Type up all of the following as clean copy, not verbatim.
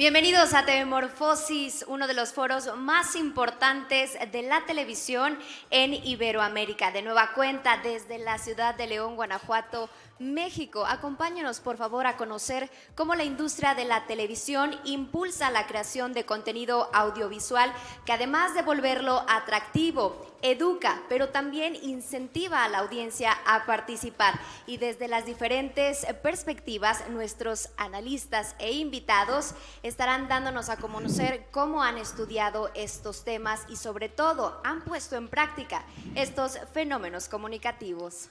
Bienvenidos a TV Morfosis, uno de los foros más importantes de la televisión en Iberoamérica. De nueva cuenta desde la ciudad de León, Guanajuato, México. Acompáñenos por favor a conocer cómo la industria de la televisión impulsa la creación de contenido audiovisual que, además de volverlo atractivo, educa, pero también incentiva a la audiencia a participar. Y desde las diferentes perspectivas, nuestros analistas e invitados estarán dándonos a conocer cómo han estudiado estos temas y sobre todo han puesto en práctica estos fenómenos comunicativos.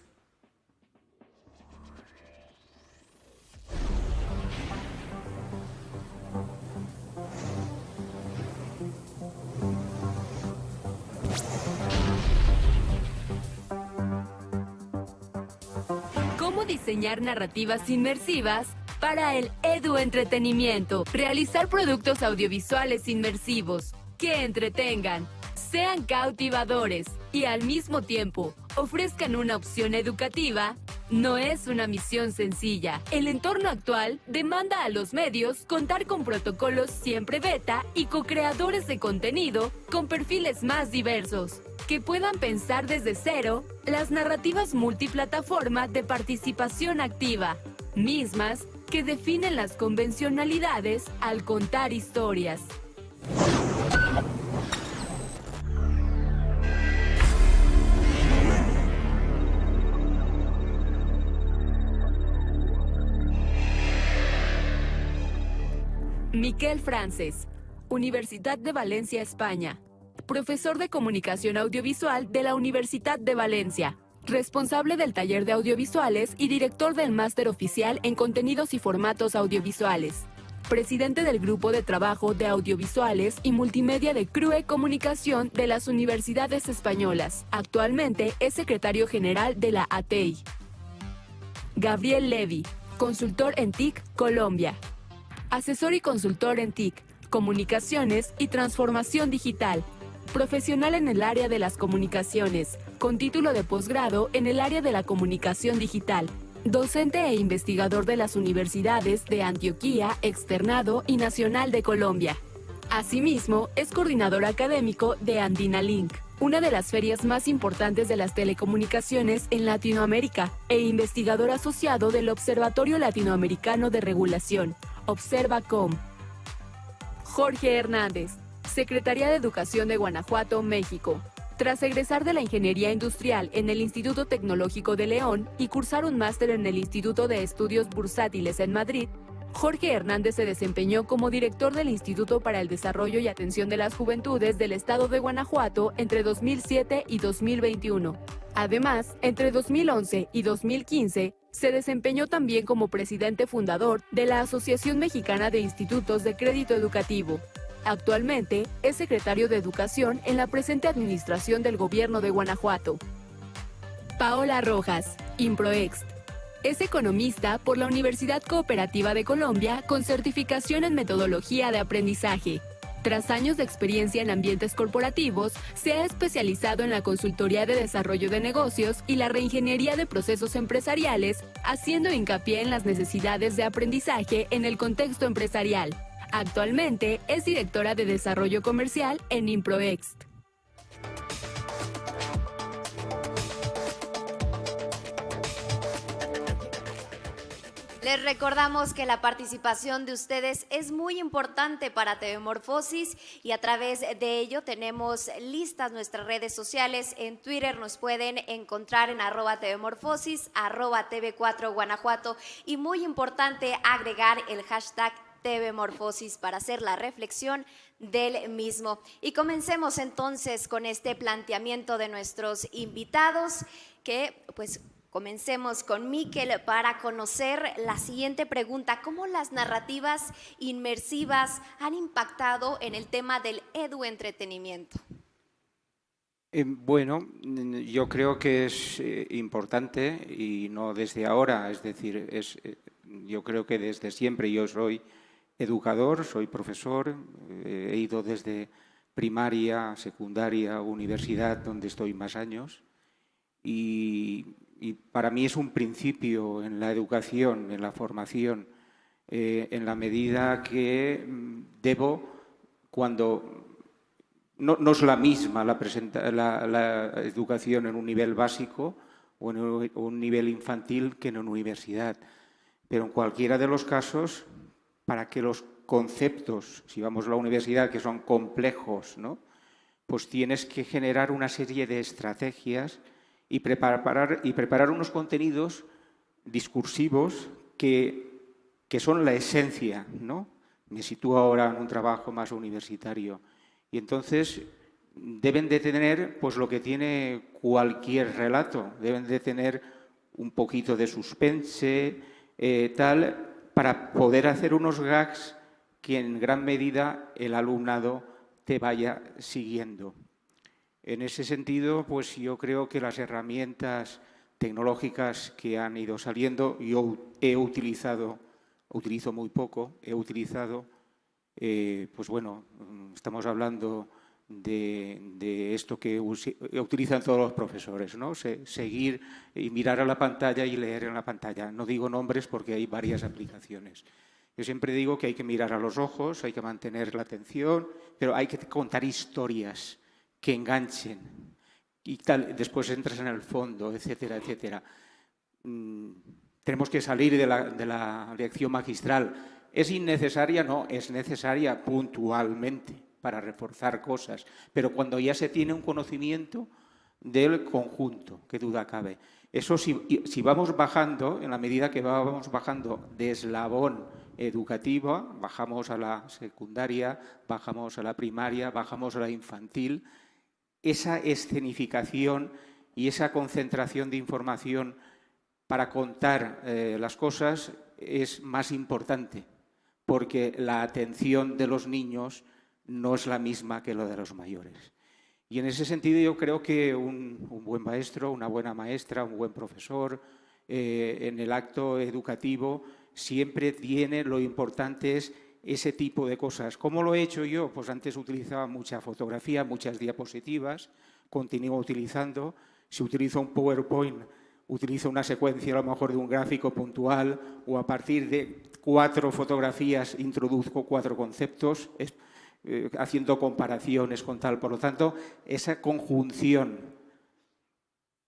¿Cómo diseñar narrativas inmersivas para el eduentretenimiento? Realizar productos audiovisuales inmersivos que entretengan, sean cautivadores y al mismo tiempo ofrezcan una opción educativa no es una misión sencilla. El entorno actual demanda a los medios contar con protocolos siempre beta y co-creadores de contenido con perfiles más diversos, que puedan pensar desde cero las narrativas multiplataforma de participación activa, mismas que definen las convencionalidades al contar historias. Miquel Frances, Universidad de Valencia, España. Profesor de Comunicación Audiovisual de la Universidad de Valencia. Responsable del taller de audiovisuales y director del máster oficial en contenidos y formatos audiovisuales. Presidente del Grupo de Trabajo de Audiovisuales y Multimedia de CRUE Comunicación de las Universidades Españolas. Actualmente es secretario general de la ATEI. Gabriel Levy, consultor en TIC, Colombia. Asesor y consultor en TIC, Comunicaciones y Transformación Digital. Profesional en el área de las comunicaciones, con título de posgrado en el área de la comunicación digital. Docente e investigador de las universidades de Antioquia, Externado y Nacional de Colombia. Asimismo, es coordinador académico de AndinaLink, una de las ferias más importantes de las telecomunicaciones en Latinoamérica, e investigador asociado del Observatorio Latinoamericano de Regulación, Observacom. Jorge Hernández, Secretaría de Educación de Guanajuato, México. Tras egresar de la Ingeniería Industrial en el Instituto Tecnológico de León y cursar un máster en el Instituto de Estudios Bursátiles en Madrid, Jorge Hernández se desempeñó como director del Instituto para el Desarrollo y Atención de las Juventudes del Estado de Guanajuato entre 2007 y 2021. Además, entre 2011 y 2015, se desempeñó también como presidente fundador de la Asociación Mexicana de Institutos de Crédito Educativo. Actualmente es secretario de Educación en la presente administración del Gobierno de Guanajuato. Paola Rojas, Improext. Es economista por la Universidad Cooperativa de Colombia con certificación en metodología de aprendizaje. Tras años de experiencia en ambientes corporativos, se ha especializado en la consultoría de desarrollo de negocios y la reingeniería de procesos empresariales, haciendo hincapié en las necesidades de aprendizaje en el contexto empresarial. Actualmente es directora de Desarrollo Comercial en Improext. Les recordamos que la participación de ustedes es muy importante para TV Morfosis y a través de ello tenemos listas nuestras redes sociales. En Twitter nos pueden encontrar en @tvmorfosis, @TV4 Guanajuato y muy importante agregar el hashtag TV Morfosis para hacer la reflexión del mismo. Y comencemos entonces con este planteamiento de nuestros invitados que pues comencemos con Miquel para conocer la siguiente pregunta: ¿cómo las narrativas inmersivas han impactado en el tema del eduentretenimiento? Bueno, yo creo que es importante y no desde ahora, es decir, yo creo que desde siempre. Yo soy educador, soy profesor, he ido desde primaria, secundaria, universidad, donde estoy más años, y para mí es un principio en la educación, en la formación, en la medida que debo, cuando no es la misma la educación en un nivel básico o en un nivel infantil que en una universidad, pero en cualquiera de los casos, para que los conceptos, si vamos a la universidad, que son complejos, ¿no?, pues tienes que generar una serie de estrategias y preparar unos contenidos discursivos que son la esencia, ¿no? Me sitúo ahora en un trabajo más universitario. Y entonces deben de tener pues lo que tiene cualquier relato, deben de tener un poquito de suspense, tal, para poder hacer unos gags que en gran medida el alumnado te vaya siguiendo. En ese sentido, pues yo creo que las herramientas tecnológicas que han ido saliendo, yo utilizo muy poco, pues bueno, estamos hablando de esto que utilizan todos los profesores, ¿no? Seguir y mirar a la pantalla y leer en la pantalla. No digo nombres porque hay varias aplicaciones. Yo siempre digo que hay que mirar a los ojos, hay que mantener la atención, pero hay que contar historias que enganchen y tal. Después entras en el fondo, etcétera, etcétera. Tenemos que salir de la lección magistral. ¿Es innecesaria? No, es necesaria puntualmente para reforzar cosas, pero cuando ya se tiene un conocimiento del conjunto, qué duda cabe. Eso si vamos bajando, en la medida que vamos bajando de eslabón educativo, bajamos a la secundaria, bajamos a la primaria, bajamos a la infantil, esa escenificación y esa concentración de información para contar las cosas es más importante, porque la atención de los niños no es la misma que la de los mayores. Y en ese sentido yo creo que un buen maestro, una buena maestra, un buen profesor, en el acto educativo siempre tiene, lo importante es ese tipo de cosas. ¿Cómo lo he hecho yo? Pues antes utilizaba mucha fotografía, muchas diapositivas, continúo utilizando. Si utilizo un PowerPoint, utilizo una secuencia a lo mejor de un gráfico puntual, o a partir de 4 fotografías introduzco 4 conceptos, haciendo comparaciones con tal. Por lo tanto, esa conjunción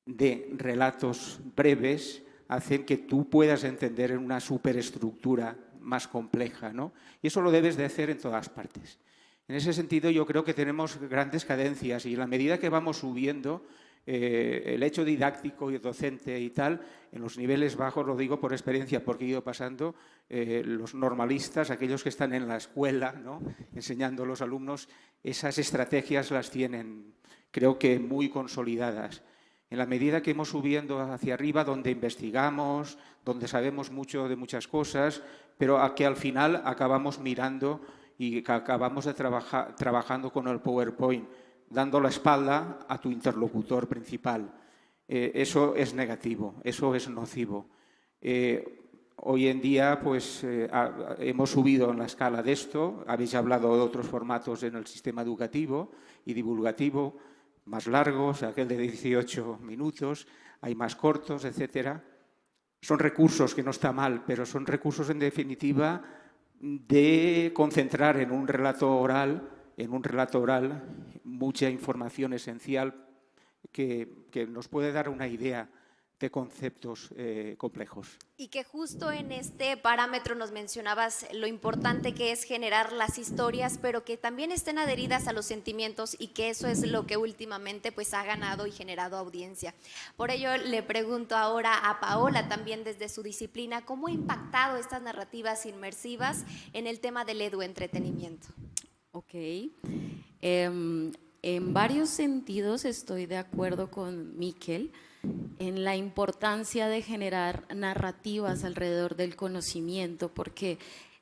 de relatos breves hacen que tú puedas entender en una superestructura más compleja, ¿no? Y eso lo debes de hacer en todas partes. En ese sentido, yo creo que tenemos grandes cadencias y en la medida que vamos subiendo, el hecho didáctico y docente y tal, en los niveles bajos, lo digo por experiencia, porque he ido pasando, los normalistas, aquellos que están en la escuela, ¿no?, enseñando a los alumnos, esas estrategias las tienen, creo que muy consolidadas. En la medida que hemos subiendo hacia arriba, donde investigamos, donde sabemos mucho de muchas cosas, pero a que al final acabamos mirando y que acabamos trabajando con el PowerPoint, dando la espalda a tu interlocutor principal. Eso es negativo, eso es nocivo. Hoy en día pues, hemos subido en la escala de esto, habéis hablado de otros formatos en el sistema educativo y divulgativo, más largos, aquel de 18 minutos, hay más cortos, etcétera. Son recursos que no está mal, pero son recursos en definitiva de concentrar en un relato oral mucha información esencial que nos puede dar una idea conceptos complejos. Y que justo en este parámetro nos mencionabas lo importante que es generar las historias, pero que también estén adheridas a los sentimientos, y que eso es lo que últimamente pues ha ganado y generado audiencia. Por ello le pregunto ahora a Paola, también desde su disciplina, ¿cómo ha impactado estas narrativas inmersivas en el tema del eduentretenimiento? Ok. En varios sentidos estoy de acuerdo con Miquel en la importancia de generar narrativas alrededor del conocimiento, porque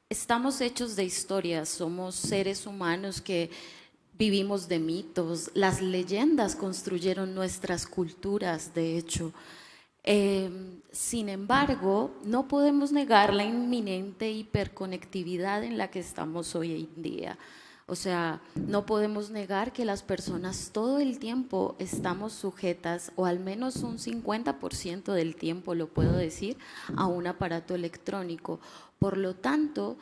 estamos hechos de historias, somos seres humanos que vivimos de mitos, las leyendas construyeron nuestras culturas, de hecho. Sin embargo, no podemos negar la inminente hiperconectividad en la que estamos hoy en día. O sea, no podemos negar que las personas todo el tiempo estamos sujetas, o al menos un 50% del tiempo, lo puedo decir, a un aparato electrónico. Por lo tanto,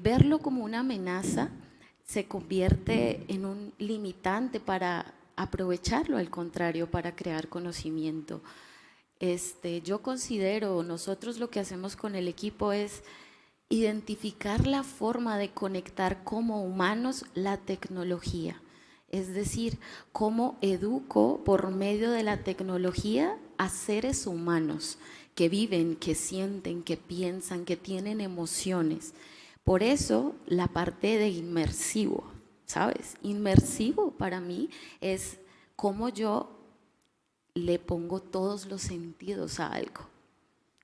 verlo como una amenaza se convierte en un limitante para aprovecharlo, al contrario, para crear conocimiento. Yo considero, nosotros lo que hacemos con el equipo es identificar la forma de conectar como humanos la tecnología, es decir, cómo educo por medio de la tecnología a seres humanos que viven, que sienten, que piensan, que tienen emociones. Por eso la parte de inmersivo, ¿sabes? Inmersivo para mí es cómo yo le pongo todos los sentidos a algo.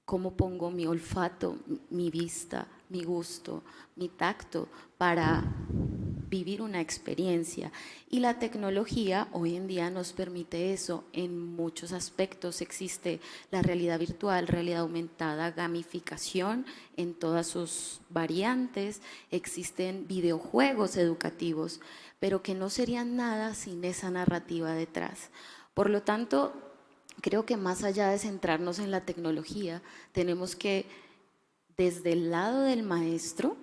Cómo pongo mi olfato, mi vista, mi gusto, mi tacto para vivir una experiencia. Y la tecnología hoy en día nos permite eso en muchos aspectos. Existe la realidad virtual, realidad aumentada, gamificación en todas sus variantes, existen videojuegos educativos, pero que no serían nada sin esa narrativa detrás. Por lo tanto, creo que más allá de centrarnos en la tecnología, tenemos que, desde el lado del maestro,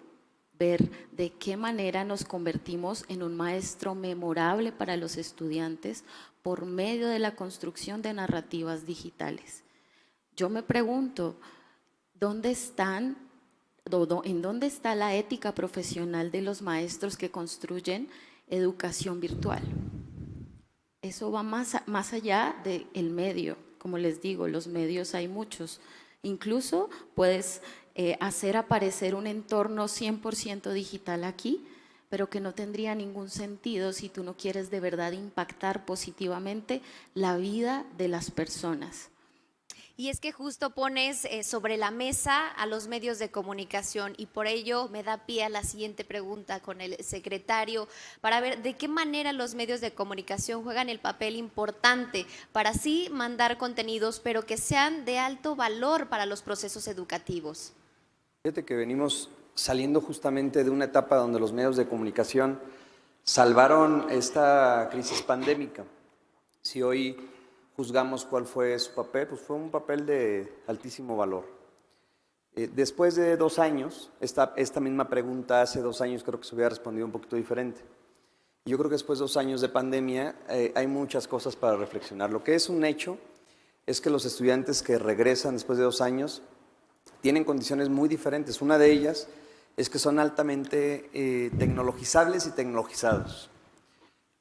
ver de qué manera nos convertimos en un maestro memorable para los estudiantes por medio de la construcción de narrativas digitales. Yo me pregunto, ¿en dónde está la ética profesional de los maestros que construyen educación virtual? Eso va más allá del medio. Como les digo, los medios hay muchos. Incluso puedes hacer aparecer un entorno 100% digital aquí, pero que no tendría ningún sentido si tú no quieres de verdad impactar positivamente la vida de las personas. Y es que justo pones sobre la mesa a los medios de comunicación, y por ello me da pie a la siguiente pregunta con el secretario para ver de qué manera los medios de comunicación juegan el papel importante para así mandar contenidos, pero que sean de alto valor para los procesos educativos. Fíjate que venimos saliendo justamente de una etapa donde los medios de comunicación salvaron esta crisis pandémica. Si hoy juzgamos cuál fue su papel, pues fue un papel de altísimo valor. Después de 2 años, esta misma pregunta hace 2 años creo que se hubiera respondido un poquito diferente. Yo creo que después de 2 años de pandemia hay muchas cosas para reflexionar. Lo que es un hecho es que los estudiantes que regresan después de 2 años tienen condiciones muy diferentes. Una de ellas es que son altamente tecnologizables y tecnologizados.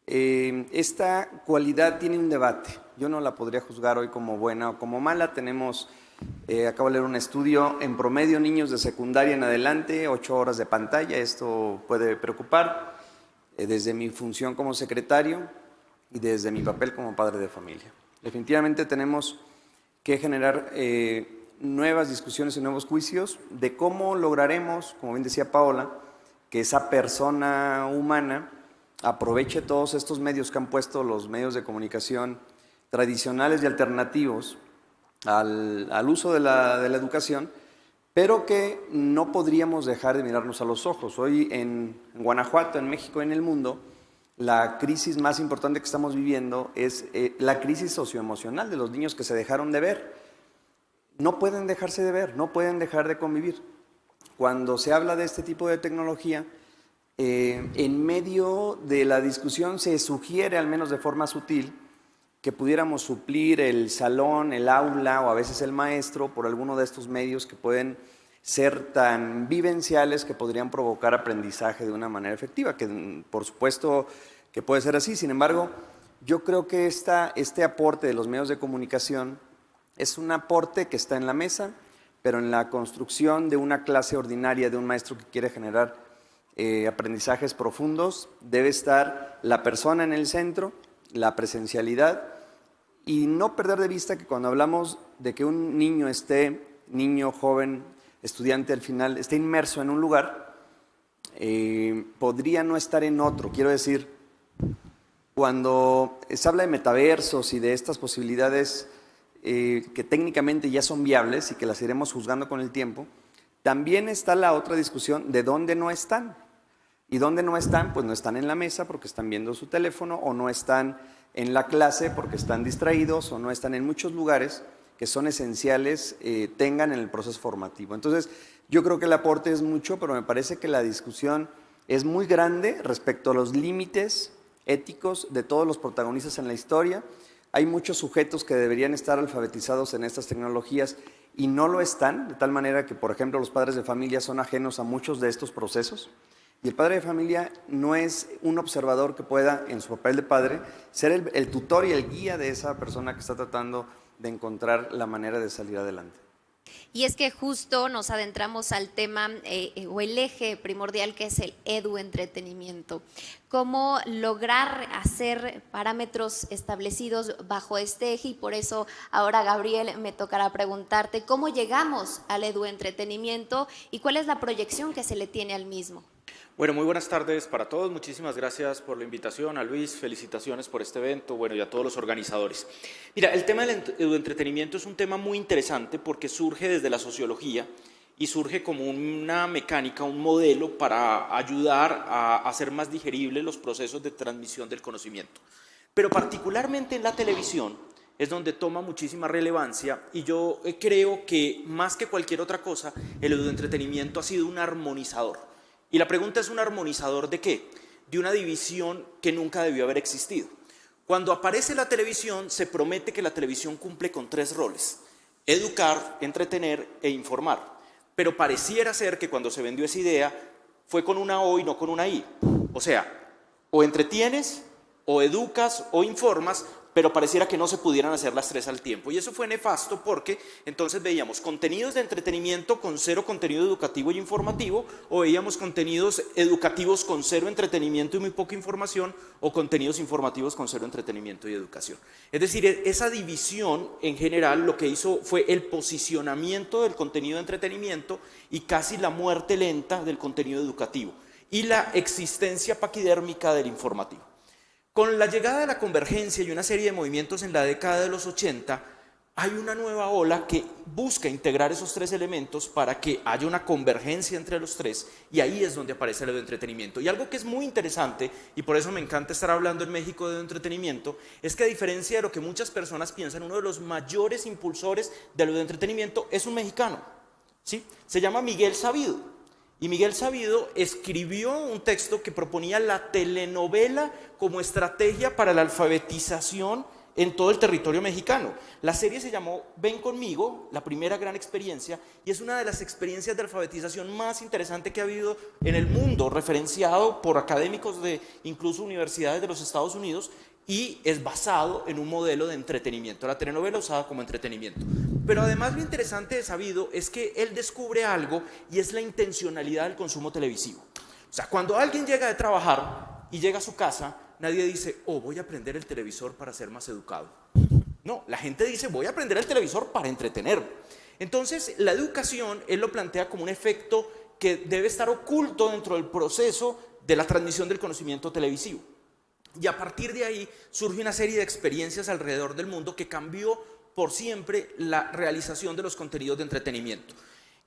Esta cualidad tiene un debate. Yo no la podría juzgar hoy como buena o como mala. Tenemos, acabo de leer un estudio, en promedio niños de secundaria en adelante, 8 horas de pantalla. Esto puede preocupar desde mi función como secretario y desde mi papel como padre de familia. Definitivamente tenemos que generar nuevas discusiones y nuevos juicios de cómo lograremos, como bien decía Paola, que esa persona humana aproveche todos estos medios que han puesto los medios de comunicación tradicionales y alternativos al uso de la educación, pero que no podríamos dejar de mirarnos a los ojos. Hoy en Guanajuato, en México, en el mundo, la crisis más importante que estamos viviendo es la crisis socioemocional de los niños que se dejaron de ver. No pueden dejarse de ver, no pueden dejar de convivir. Cuando se habla de este tipo de tecnología, en medio de la discusión se sugiere, al menos de forma sutil, que pudiéramos suplir el salón, el aula o a veces el maestro por alguno de estos medios que pueden ser tan vivenciales que podrían provocar aprendizaje de una manera efectiva, que por supuesto que puede ser así. Sin embargo, yo creo que este aporte de los medios de comunicación es un aporte que está en la mesa, pero en la construcción de una clase ordinaria de un maestro que quiere generar aprendizajes profundos, debe estar la persona en el centro, la presencialidad, y no perder de vista que cuando hablamos de que un niño, joven, estudiante al final, esté inmerso en un lugar, podría no estar en otro. Quiero decir, cuando se habla de metaversos y de estas posibilidades que técnicamente ya son viables y que las iremos juzgando con el tiempo, también está la otra discusión de dónde no están. ¿Y dónde no están? Pues no están en la mesa porque están viendo su teléfono, o no están en la clase porque están distraídos, o no están en muchos lugares que son esenciales, tengan en el proceso formativo. Entonces, yo creo que el aporte es mucho, pero me parece que la discusión es muy grande respecto a los límites éticos de todos los protagonistas en la historia. Hay muchos sujetos que deberían estar alfabetizados en estas tecnologías y no lo están, de tal manera que, por ejemplo, los padres de familia son ajenos a muchos de estos procesos. Y el padre de familia no es un observador que pueda, en su papel de padre, ser el tutor y el guía de esa persona que está tratando de encontrar la manera de salir adelante. Y es que justo nos adentramos al tema o el eje primordial, que es el eduentretenimiento. ¿Cómo lograr hacer parámetros establecidos bajo este eje? Y por eso ahora, Gabriel, me tocará preguntarte cómo llegamos al eduentretenimiento y cuál es la proyección que se le tiene al mismo. Bueno, muy buenas tardes para todos. Muchísimas gracias por la invitación. A Luis, felicitaciones por este evento, bueno, y a todos los organizadores. Mira, el tema del eduentretenimiento es un tema muy interesante porque surge desde la sociología y surge como una mecánica, un modelo para ayudar a hacer más digeribles los procesos de transmisión del conocimiento. Pero particularmente en la televisión es donde toma muchísima relevancia, y yo creo que más que cualquier otra cosa, el eduentretenimiento ha sido un armonizador. Y la pregunta es: ¿un armonizador de qué? De una división que nunca debió haber existido. Cuando aparece la televisión, se promete que la televisión cumple con 3 roles: educar, entretener e informar. Pero pareciera ser que cuando se vendió esa idea fue con una O y no con una I. O sea, o entretienes, o educas, o informas, pero pareciera que no se pudieran hacer las 3 al tiempo. Y eso fue nefasto porque entonces veíamos contenidos de entretenimiento con 0 contenido educativo y informativo, o veíamos contenidos educativos con 0 entretenimiento y muy poca información, o contenidos informativos con 0 entretenimiento y educación. Es decir, esa división en general lo que hizo fue el posicionamiento del contenido de entretenimiento y casi la muerte lenta del contenido educativo y la existencia paquidérmica del informativo. Con la llegada de la convergencia y una serie de movimientos en la década de los 80, hay una nueva ola que busca integrar esos 3 elementos para que haya una convergencia entre los 3, y ahí es donde aparece el entretenimiento. Y algo que es muy interesante, y por eso me encanta estar hablando en México de entretenimiento, es que, a diferencia de lo que muchas personas piensan, uno de los mayores impulsores del entretenimiento es un mexicano, ¿sí? Se llama Miguel Sabido. Y Miguel Sabido escribió un texto que proponía la telenovela como estrategia para la alfabetización en todo el territorio mexicano. La serie se llamó Ven Conmigo, la primera gran experiencia, y es una de las experiencias de alfabetización más interesante que ha habido en el mundo, referenciado por académicos de incluso universidades de los Estados Unidos, y es basado en un modelo de entretenimiento, la telenovela usada como entretenimiento. Pero además, lo interesante de Sabido es que él descubre algo, y es la intencionalidad del consumo televisivo. O sea, cuando alguien llega de trabajar y llega a su casa, nadie dice: oh, voy a prender el televisor para ser más educado. No, la gente dice: voy a prender el televisor para entretenerme. Entonces, la educación, él lo plantea como un efecto que debe estar oculto dentro del proceso de la transmisión del conocimiento televisivo. Y a partir de ahí surge una serie de experiencias alrededor del mundo que cambió por siempre la realización de los contenidos de entretenimiento.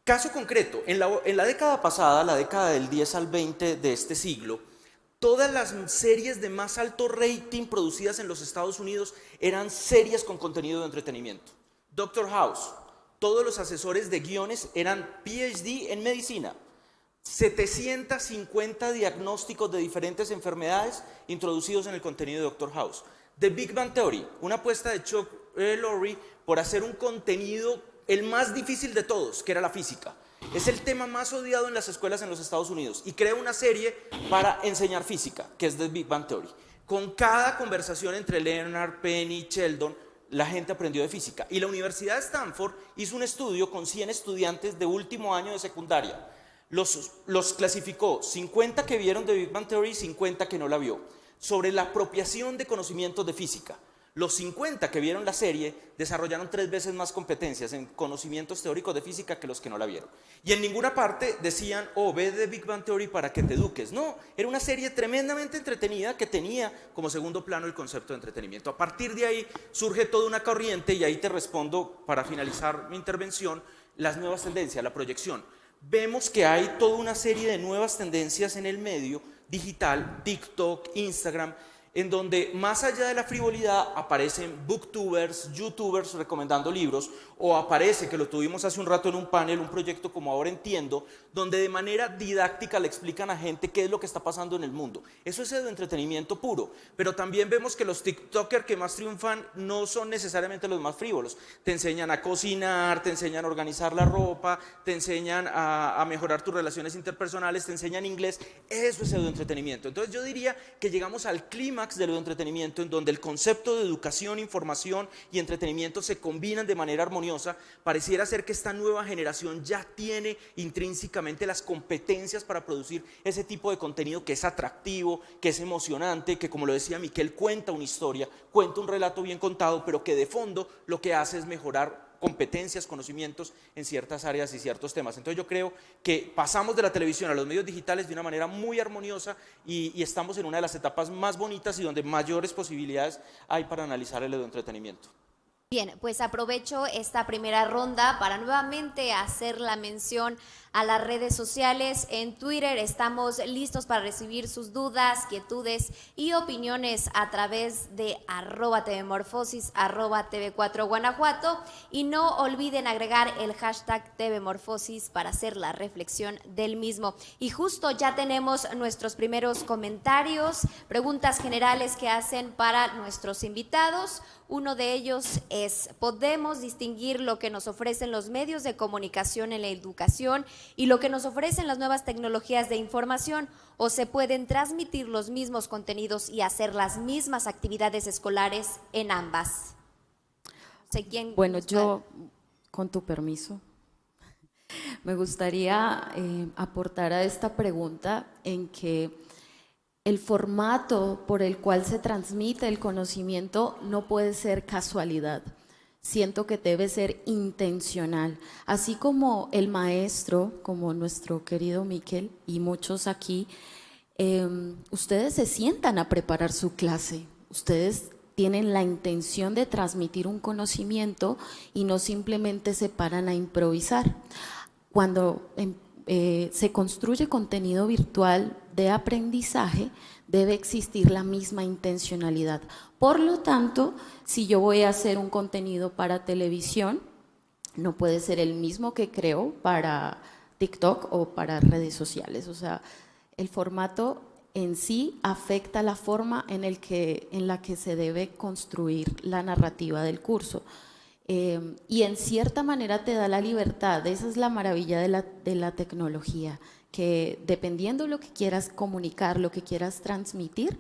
Caso concreto, en la década pasada, la década del 10 al 20 de este siglo, todas las series de más alto rating producidas en los Estados Unidos eran series con contenido de entretenimiento. Doctor House, todos los asesores de guiones eran PhD en medicina. 750 diagnósticos de diferentes enfermedades introducidos en el contenido de Doctor House. The Big Bang Theory, una apuesta de Chuck Lorre por hacer un contenido el más difícil de todos, que era la física. Es el tema más odiado en las escuelas en los Estados Unidos y crea una serie para enseñar física, que es The Big Bang Theory. Con cada conversación entre Leonard, Penny, Sheldon, la gente aprendió de física. Y la Universidad de Stanford hizo un estudio con 100 estudiantes de último año de secundaria. Los clasificó, 50 que vieron The Big Bang Theory y 50 que no la vio, sobre la apropiación de conocimientos de física. Los 50 que vieron la serie desarrollaron 3 veces más competencias en conocimientos teóricos de física que los que no la vieron. Y en ninguna parte decían, oh, ve The Big Bang Theory para que te eduques. No, era una serie tremendamente entretenida que tenía como segundo plano el concepto de entretenimiento. A partir de ahí surge toda una corriente, y ahí te respondo para finalizar mi intervención, las nuevas tendencias, la proyección. Vemos que hay toda una serie de nuevas tendencias en el medio digital, TikTok, Instagram, en donde más allá de la frivolidad aparecen booktubers, youtubers recomendando libros, o aparece, que lo tuvimos hace un rato en un panel, un proyecto como Ahora Entiendo, donde de manera didáctica le explican a gente qué es lo que está pasando en el mundo. Eso es entretenimiento puro, pero también vemos que los tiktokers que más triunfan no son necesariamente los más frívolos. Te enseñan a cocinar, te enseñan a organizar la ropa, te enseñan a mejorar tus relaciones interpersonales, te enseñan inglés. Eso es entretenimiento. Entonces yo diría que llegamos al clímax del entretenimiento, en donde el concepto de educación, información y entretenimiento se combinan de manera armoniosa. Pareciera ser que esta nueva generación ya tiene intrínsecamente las competencias para producir ese tipo de contenido que es atractivo, que es emocionante, que, como lo decía Miquel, cuenta una historia, cuenta un relato bien contado, pero que de fondo lo que hace es mejorar competencias, conocimientos en ciertas áreas y ciertos temas. Entonces yo creo que pasamos de la televisión a los medios digitales de una manera muy armoniosa, y estamos en una de las etapas más bonitas y donde mayores posibilidades hay para analizar el entretenimiento. Bien, pues aprovecho esta primera ronda para nuevamente hacer la mención a las redes sociales. En Twitter estamos listos para recibir sus dudas, quietudes y opiniones a través de @tvmorfosis, @tv4 Guanajuato, y no olviden agregar el hashtag tvmorfosis para hacer la reflexión del mismo. Y justo ya tenemos nuestros primeros comentarios, preguntas generales que hacen para nuestros invitados. Uno de ellos es: ¿podemos distinguir lo que nos ofrecen los medios de comunicación en la educación y lo que nos ofrecen las nuevas tecnologías de información, o se pueden transmitir los mismos contenidos y hacer las mismas actividades escolares en ambas? Bueno, yo, con tu permiso, me gustaría aportar a esta pregunta en que el formato por el cual se transmite el conocimiento no puede ser casualidad. Siento que debe ser intencional. Así como el maestro, como nuestro querido Miquel y muchos aquí, ustedes se sientan a preparar su clase. Ustedes tienen la intención de transmitir un conocimiento y no simplemente se paran a improvisar. Cuando se construye contenido virtual de aprendizaje, debe existir la misma intencionalidad. Por lo tanto, si yo voy a hacer un contenido para televisión, no puede ser el mismo que creo para TikTok o para redes sociales. O sea, el formato en sí afecta la forma en la que se debe construir la narrativa del curso. Y en cierta manera te da la libertad. Esa es la maravilla de la tecnología, que dependiendo de lo que quieras comunicar, lo que quieras transmitir,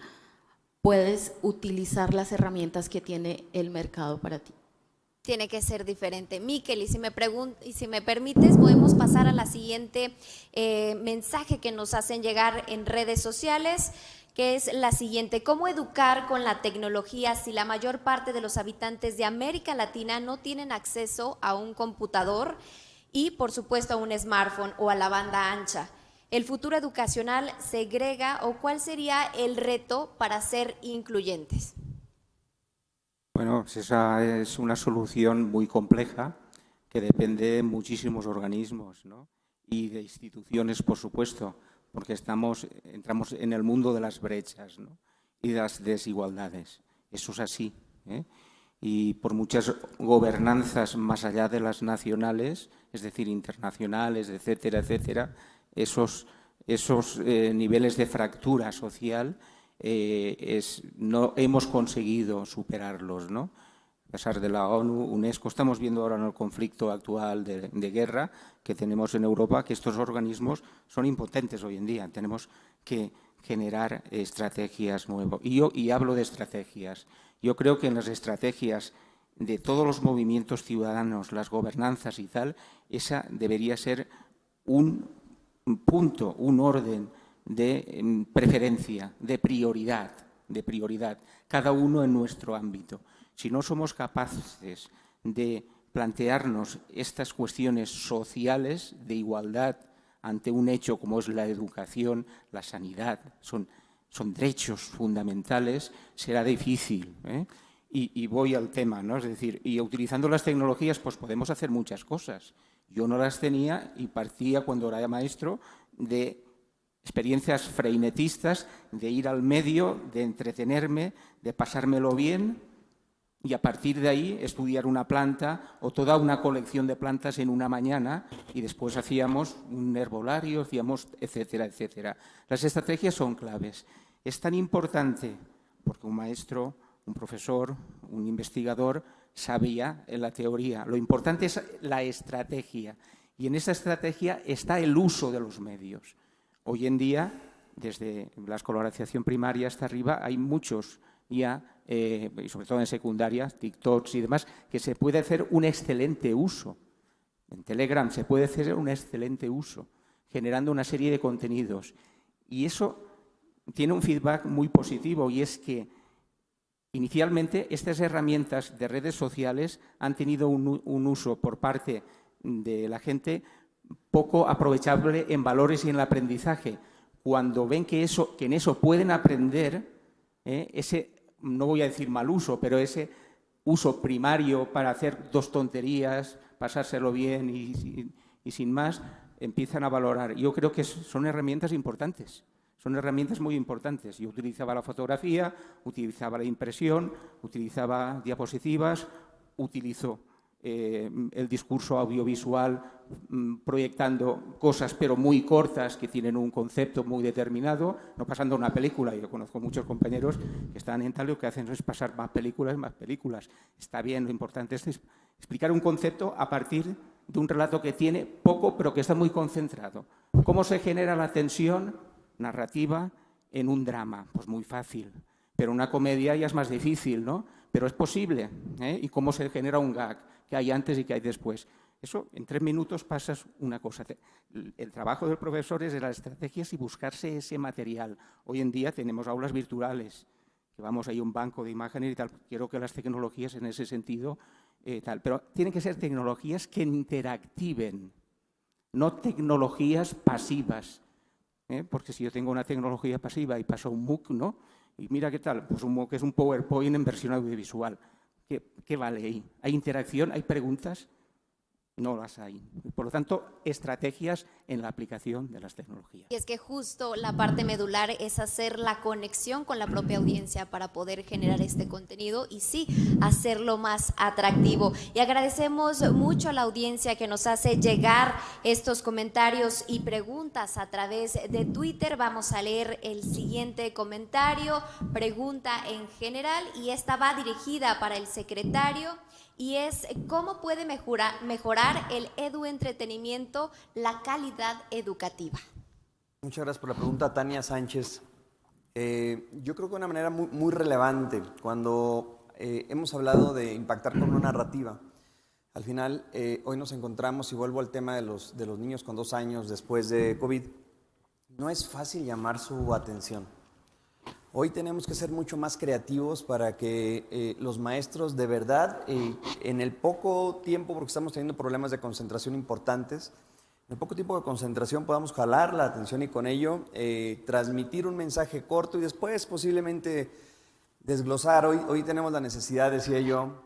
puedes utilizar las herramientas que tiene el mercado para ti. Tiene que ser diferente. Miquel, y si me permites, podemos pasar a la siguiente mensaje que nos hacen llegar en redes sociales, que es la siguiente: ¿cómo educar con la tecnología si la mayor parte de los habitantes de América Latina no tienen acceso a un computador y, por supuesto, a un smartphone o a la banda ancha? ¿El futuro educacional segrega, o cuál sería el reto para ser incluyentes? Bueno, esa es una solución muy compleja que depende de muchísimos organismos, ¿no? Y de instituciones, por supuesto, porque entramos en el mundo de las brechas, ¿no? Y de las desigualdades. Eso es así, ¿eh? Y por muchas gobernanzas más allá de las nacionales, es decir, internacionales, etcétera, etcétera, esos niveles de fractura social no hemos conseguido superarlos, ¿no? A pesar de la ONU, UNESCO, estamos viendo ahora en el conflicto actual de guerra que tenemos en Europa que estos organismos son impotentes hoy en día. Tenemos que generar estrategias nuevas. Y hablo de estrategias. Yo creo que en las estrategias de todos los movimientos ciudadanos, las gobernanzas y tal, esa debería ser un punto, un orden de preferencia, de prioridad, cada uno en nuestro ámbito. Si no somos capaces de plantearnos estas cuestiones sociales de igualdad ante un hecho como es la educación, la sanidad, son derechos fundamentales, será difícil, ¿eh? Y voy al tema, ¿no? Es decir, y utilizando las tecnologías pues podemos hacer muchas cosas. Yo no las tenía y partía cuando era maestro de experiencias freinetistas, de ir al medio, de entretenerme, de pasármelo bien y a partir de ahí estudiar una planta o toda una colección de plantas en una mañana y después hacíamos un herbolario, hacíamos etcétera, etcétera. Las estrategias son claves. Es tan importante porque un maestro, un profesor, un investigador sabía en la teoría. Lo importante es la estrategia y en esa estrategia está el uso de los medios. Hoy en día, desde la escolarización primaria hasta arriba, hay muchos ya, y sobre todo en secundaria, TikToks y demás, que se puede hacer un excelente uso. En Telegram se puede hacer un excelente uso, generando una serie de contenidos. Y eso tiene un feedback muy positivo y es que inicialmente estas herramientas de redes sociales han tenido un uso por parte de la gente poco aprovechable en valores y en el aprendizaje. Cuando ven que en eso pueden aprender, ese, no voy a decir mal uso, pero ese uso primario para hacer dos tonterías, pasárselo bien y sin más, empiezan a valorar. Yo creo que son herramientas importantes. Son herramientas muy importantes. Yo utilizaba la fotografía, utilizaba la impresión, utilizaba diapositivas, utilizo el discurso audiovisual proyectando cosas pero muy cortas que tienen un concepto muy determinado, no pasando una película. Yo conozco muchos compañeros que están en tal, lo que hacen es pasar más películas. Está bien, lo importante es explicar un concepto a partir de un relato que tiene poco pero que está muy concentrado. ¿Cómo se genera la tensión narrativa en un drama? Pues muy fácil, pero una comedia ya es más difícil, ¿no? Pero es posible, ¿eh? ¿Y cómo se genera un gag? ¿Qué hay antes y qué hay después? Eso, en 3 minutos pasas una cosa. El trabajo del profesor es de las estrategias y buscarse ese material. Hoy en día tenemos aulas virtuales, que vamos ahí a un banco de imágenes y tal. Quiero que las tecnologías en ese sentido, tal. Pero tienen que ser tecnologías que interactiven, no tecnologías pasivas. Porque si yo tengo una tecnología pasiva y paso un MOOC, ¿no? Y mira qué tal, pues un MOOC es un PowerPoint en versión audiovisual. ¿Qué vale ahí? ¿Hay interacción? ¿Hay preguntas? No las hay. Por lo tanto, estrategias en la aplicación de las tecnologías. Y es que justo la parte medular es hacer la conexión con la propia audiencia para poder generar este contenido y sí, hacerlo más atractivo. Y agradecemos mucho a la audiencia que nos hace llegar estos comentarios y preguntas a través de Twitter. Vamos a leer el siguiente comentario, pregunta en general, y esta va dirigida para el secretario. Y es ¿cómo puede mejorar el eduentretenimiento la calidad educativa? Muchas gracias por la pregunta, Tania Sánchez. Yo creo que de una manera muy relevante, cuando hemos hablado de impactar con una narrativa, al final hoy nos encontramos, y vuelvo al tema de los niños con 2 años después de COVID, no es fácil llamar su atención. Hoy tenemos que ser mucho más creativos para que los maestros de verdad, en el poco tiempo, porque estamos teniendo problemas de concentración importantes, en el poco tiempo de concentración podamos jalar la atención y con ello transmitir un mensaje corto y después posiblemente desglosar. Hoy tenemos la necesidad, decía yo,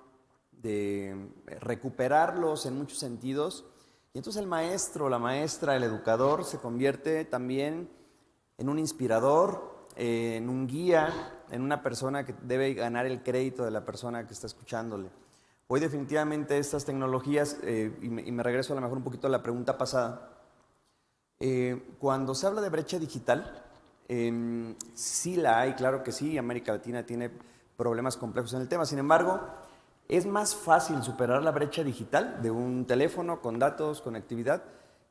de recuperarlos en muchos sentidos. Y entonces el maestro, la maestra, el educador se convierte también en un inspirador, en un guía, en una persona que debe ganar el crédito de la persona que está escuchándole. Hoy definitivamente estas tecnologías, y me regreso a lo mejor un poquito a la pregunta pasada, cuando se habla de brecha digital, Sí la hay, claro que sí, América Latina tiene problemas complejos en el tema. Sin embargo, es más fácil superar la brecha digital de un teléfono con datos, conectividad,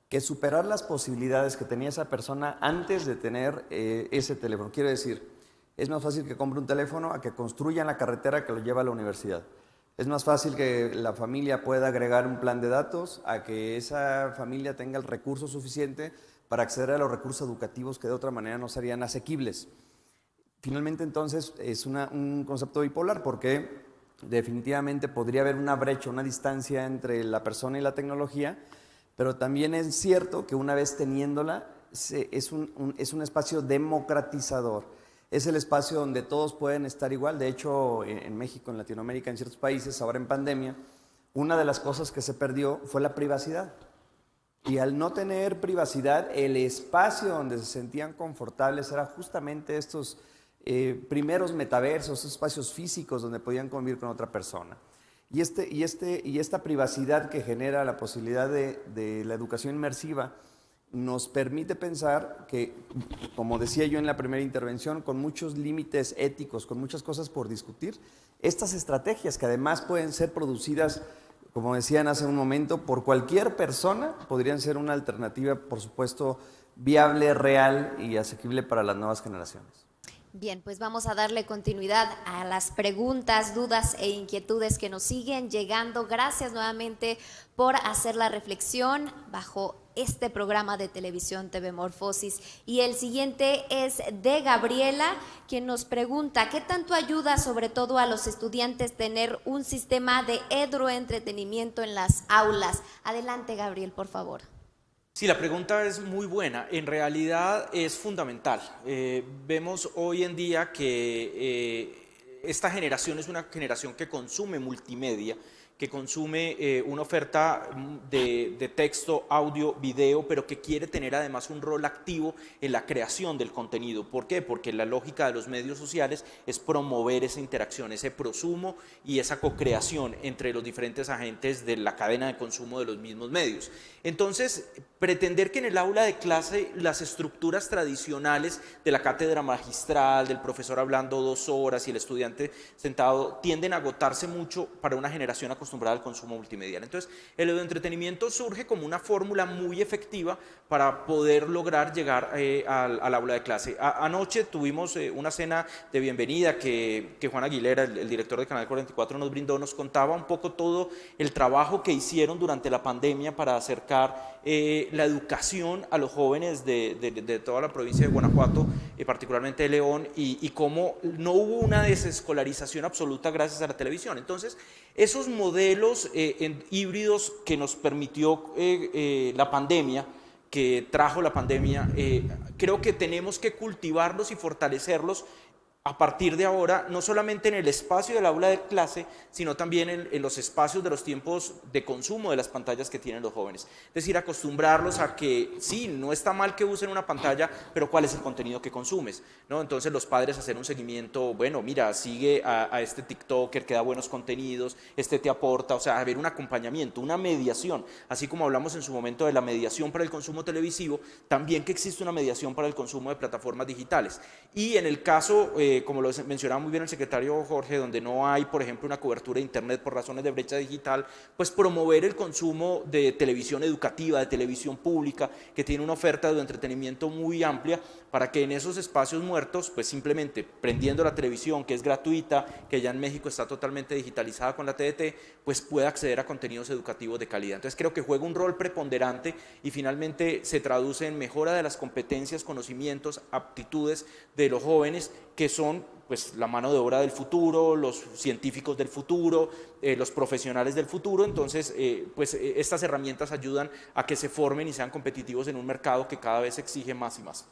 que superar las posibilidades que tenía esa persona antes de tener ese teléfono. Quiero decir, es más fácil que compre un teléfono a que construyan la carretera que lo lleva a la universidad. Es más fácil que la familia pueda agregar un plan de datos a que esa familia tenga el recurso suficiente para acceder a los recursos educativos que de otra manera no serían asequibles. Finalmente, entonces, es un concepto bipolar porque definitivamente podría haber una brecha, una distancia entre la persona y la tecnología, pero también es cierto que una vez teniéndola, es un espacio democratizador. Es el espacio donde todos pueden estar igual. De hecho, en México, en Latinoamérica, en ciertos países, ahora en pandemia, una de las cosas que se perdió fue la privacidad. Y al no tener privacidad, el espacio donde se sentían confortables era justamente estos primeros metaversos, estos espacios físicos donde podían convivir con otra persona. Y esta privacidad que genera la posibilidad de la educación inmersiva nos permite pensar que, como decía yo en la primera intervención, con muchos límites éticos, con muchas cosas por discutir, estas estrategias que además pueden ser producidas, como decían hace un momento, por cualquier persona, podrían ser una alternativa, por supuesto, viable, real y asequible para las nuevas generaciones. Bien, pues vamos a darle continuidad a las preguntas, dudas e inquietudes que nos siguen llegando. Gracias nuevamente por hacer la reflexión bajo este programa de televisión TV Morfosis. Y el siguiente es de Gabriela, quien nos pregunta, ¿qué tanto ayuda sobre todo a los estudiantes tener un sistema de entretenimiento en las aulas? Adelante, Gabriel, por favor. Sí, la pregunta es muy buena. En realidad es fundamental. Vemos hoy en día que esta generación es una generación que consume multimedia, que consume una oferta de texto, audio, video, pero que quiere tener además un rol activo en la creación del contenido. ¿Por qué? Porque la lógica de los medios sociales es promover esa interacción, ese prosumo y esa co-creación entre los diferentes agentes de la cadena de consumo de los mismos medios. Entonces, pretender que en el aula de clase las estructuras tradicionales de la cátedra magistral, del profesor hablando 2 horas y el estudiante sentado, tienden a agotarse mucho para una generación acostumbrada al consumo multimedial. Entonces, el entretenimiento surge como una fórmula muy efectiva para poder lograr llegar al aula de clase. Anoche tuvimos una cena de bienvenida que Juan Aguilera, el director de Canal 44, nos brindó, nos contaba un poco todo el trabajo que hicieron durante la pandemia para acercar la educación a los jóvenes de toda la provincia de Guanajuato, particularmente de León, y cómo no hubo una desescolarización absoluta gracias a la televisión. Entonces, esos modelos híbridos que nos permitió la pandemia, que trajo la pandemia, creo que tenemos que cultivarlos y fortalecerlos a partir de ahora, no solamente en el espacio del aula de clase, sino también en los espacios de los tiempos de consumo de las pantallas que tienen los jóvenes. Es decir, acostumbrarlos a que sí, no está mal que usen una pantalla, pero ¿cuál es el contenido que consumes? ¿No? Entonces los padres hacer un seguimiento, bueno, mira, sigue a este TikToker que da buenos contenidos, este te aporta, o sea, haber un acompañamiento, una mediación, así como hablamos en su momento de la mediación para el consumo televisivo, también que existe una mediación para el consumo de plataformas digitales. Y en el caso como lo mencionaba muy bien el secretario Jorge, donde no hay, por ejemplo, una cobertura de internet por razones de brecha digital, pues promover el consumo de televisión educativa, de televisión pública, que tiene una oferta de entretenimiento muy amplia, para que en esos espacios muertos, pues simplemente prendiendo la televisión, que es gratuita, que ya en México está totalmente digitalizada con la TDT, pues pueda acceder a contenidos educativos de calidad. Entonces creo que juega un rol preponderante y finalmente se traduce en mejora de las competencias, conocimientos, aptitudes de los jóvenes, que son pues la mano de obra del futuro, los científicos del futuro, los profesionales del futuro. Entonces estas herramientas ayudan a que se formen y sean competitivos en un mercado que cada vez exige más y más.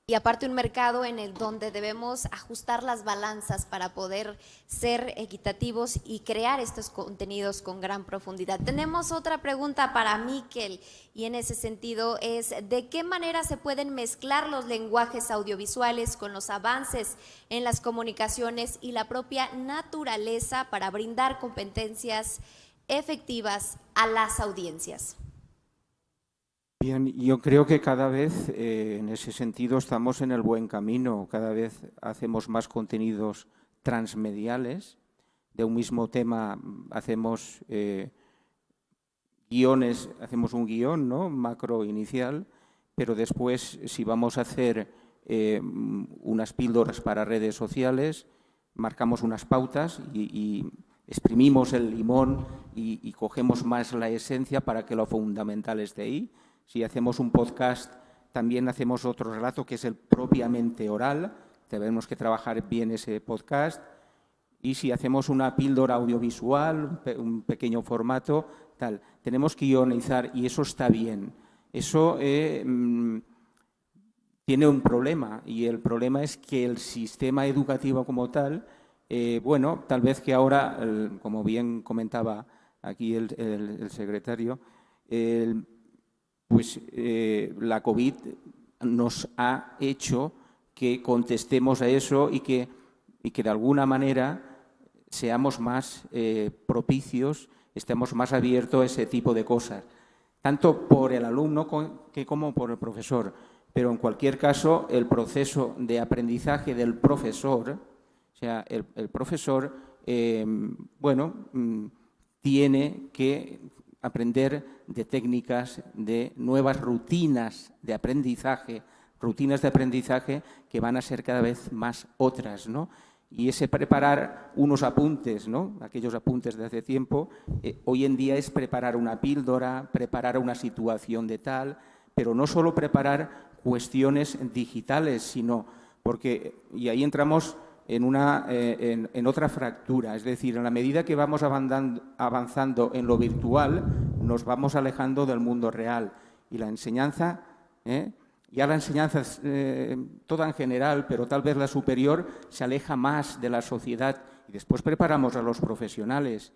Y aparte un mercado en el donde debemos ajustar las balanzas para poder ser equitativos y crear estos contenidos con gran profundidad. Tenemos otra pregunta para Miquel y en ese sentido es ¿de qué manera se pueden mezclar los lenguajes audiovisuales con los avances en las comunicaciones y la propia naturaleza para brindar competencias efectivas a las audiencias? Bien, yo creo que cada vez en ese sentido estamos en el buen camino. Cada vez hacemos más contenidos transmediales. De un mismo tema hacemos guiones, hacemos un guión, ¿no?, macro inicial, pero después, si vamos a hacer unas píldoras para redes sociales, marcamos unas pautas y exprimimos el limón y cogemos más la esencia para que lo fundamental esté ahí. Si hacemos un podcast, también hacemos otro relato que es el propiamente oral. Tenemos que trabajar bien ese podcast. Y si hacemos una píldora audiovisual, un pequeño formato, tal, tenemos que guionizar y eso está bien. Eso tiene un problema y el problema es que el sistema educativo como tal, bueno, tal vez que ahora, como bien comentaba aquí el secretario, la COVID nos ha hecho que contestemos a eso y que de alguna manera seamos más propicios, estemos más abiertos a ese tipo de cosas, tanto por el alumno como por el profesor. Pero en cualquier caso, el proceso de aprendizaje del profesor, o sea, el profesor, tiene que aprender de técnicas, de nuevas rutinas de aprendizaje que van a ser cada vez más otras, ¿no? Y ese preparar unos apuntes, ¿no?, aquellos apuntes de hace tiempo, hoy en día es preparar una píldora, preparar una situación de tal, pero no solo preparar cuestiones digitales, sino porque, y ahí entramos en otra fractura, es decir, en la medida que vamos avanzando en lo virtual, nos vamos alejando del mundo real. Y la enseñanza, ya la enseñanza toda en general, pero tal vez la superior, se aleja más de la sociedad. Y después preparamos a los profesionales,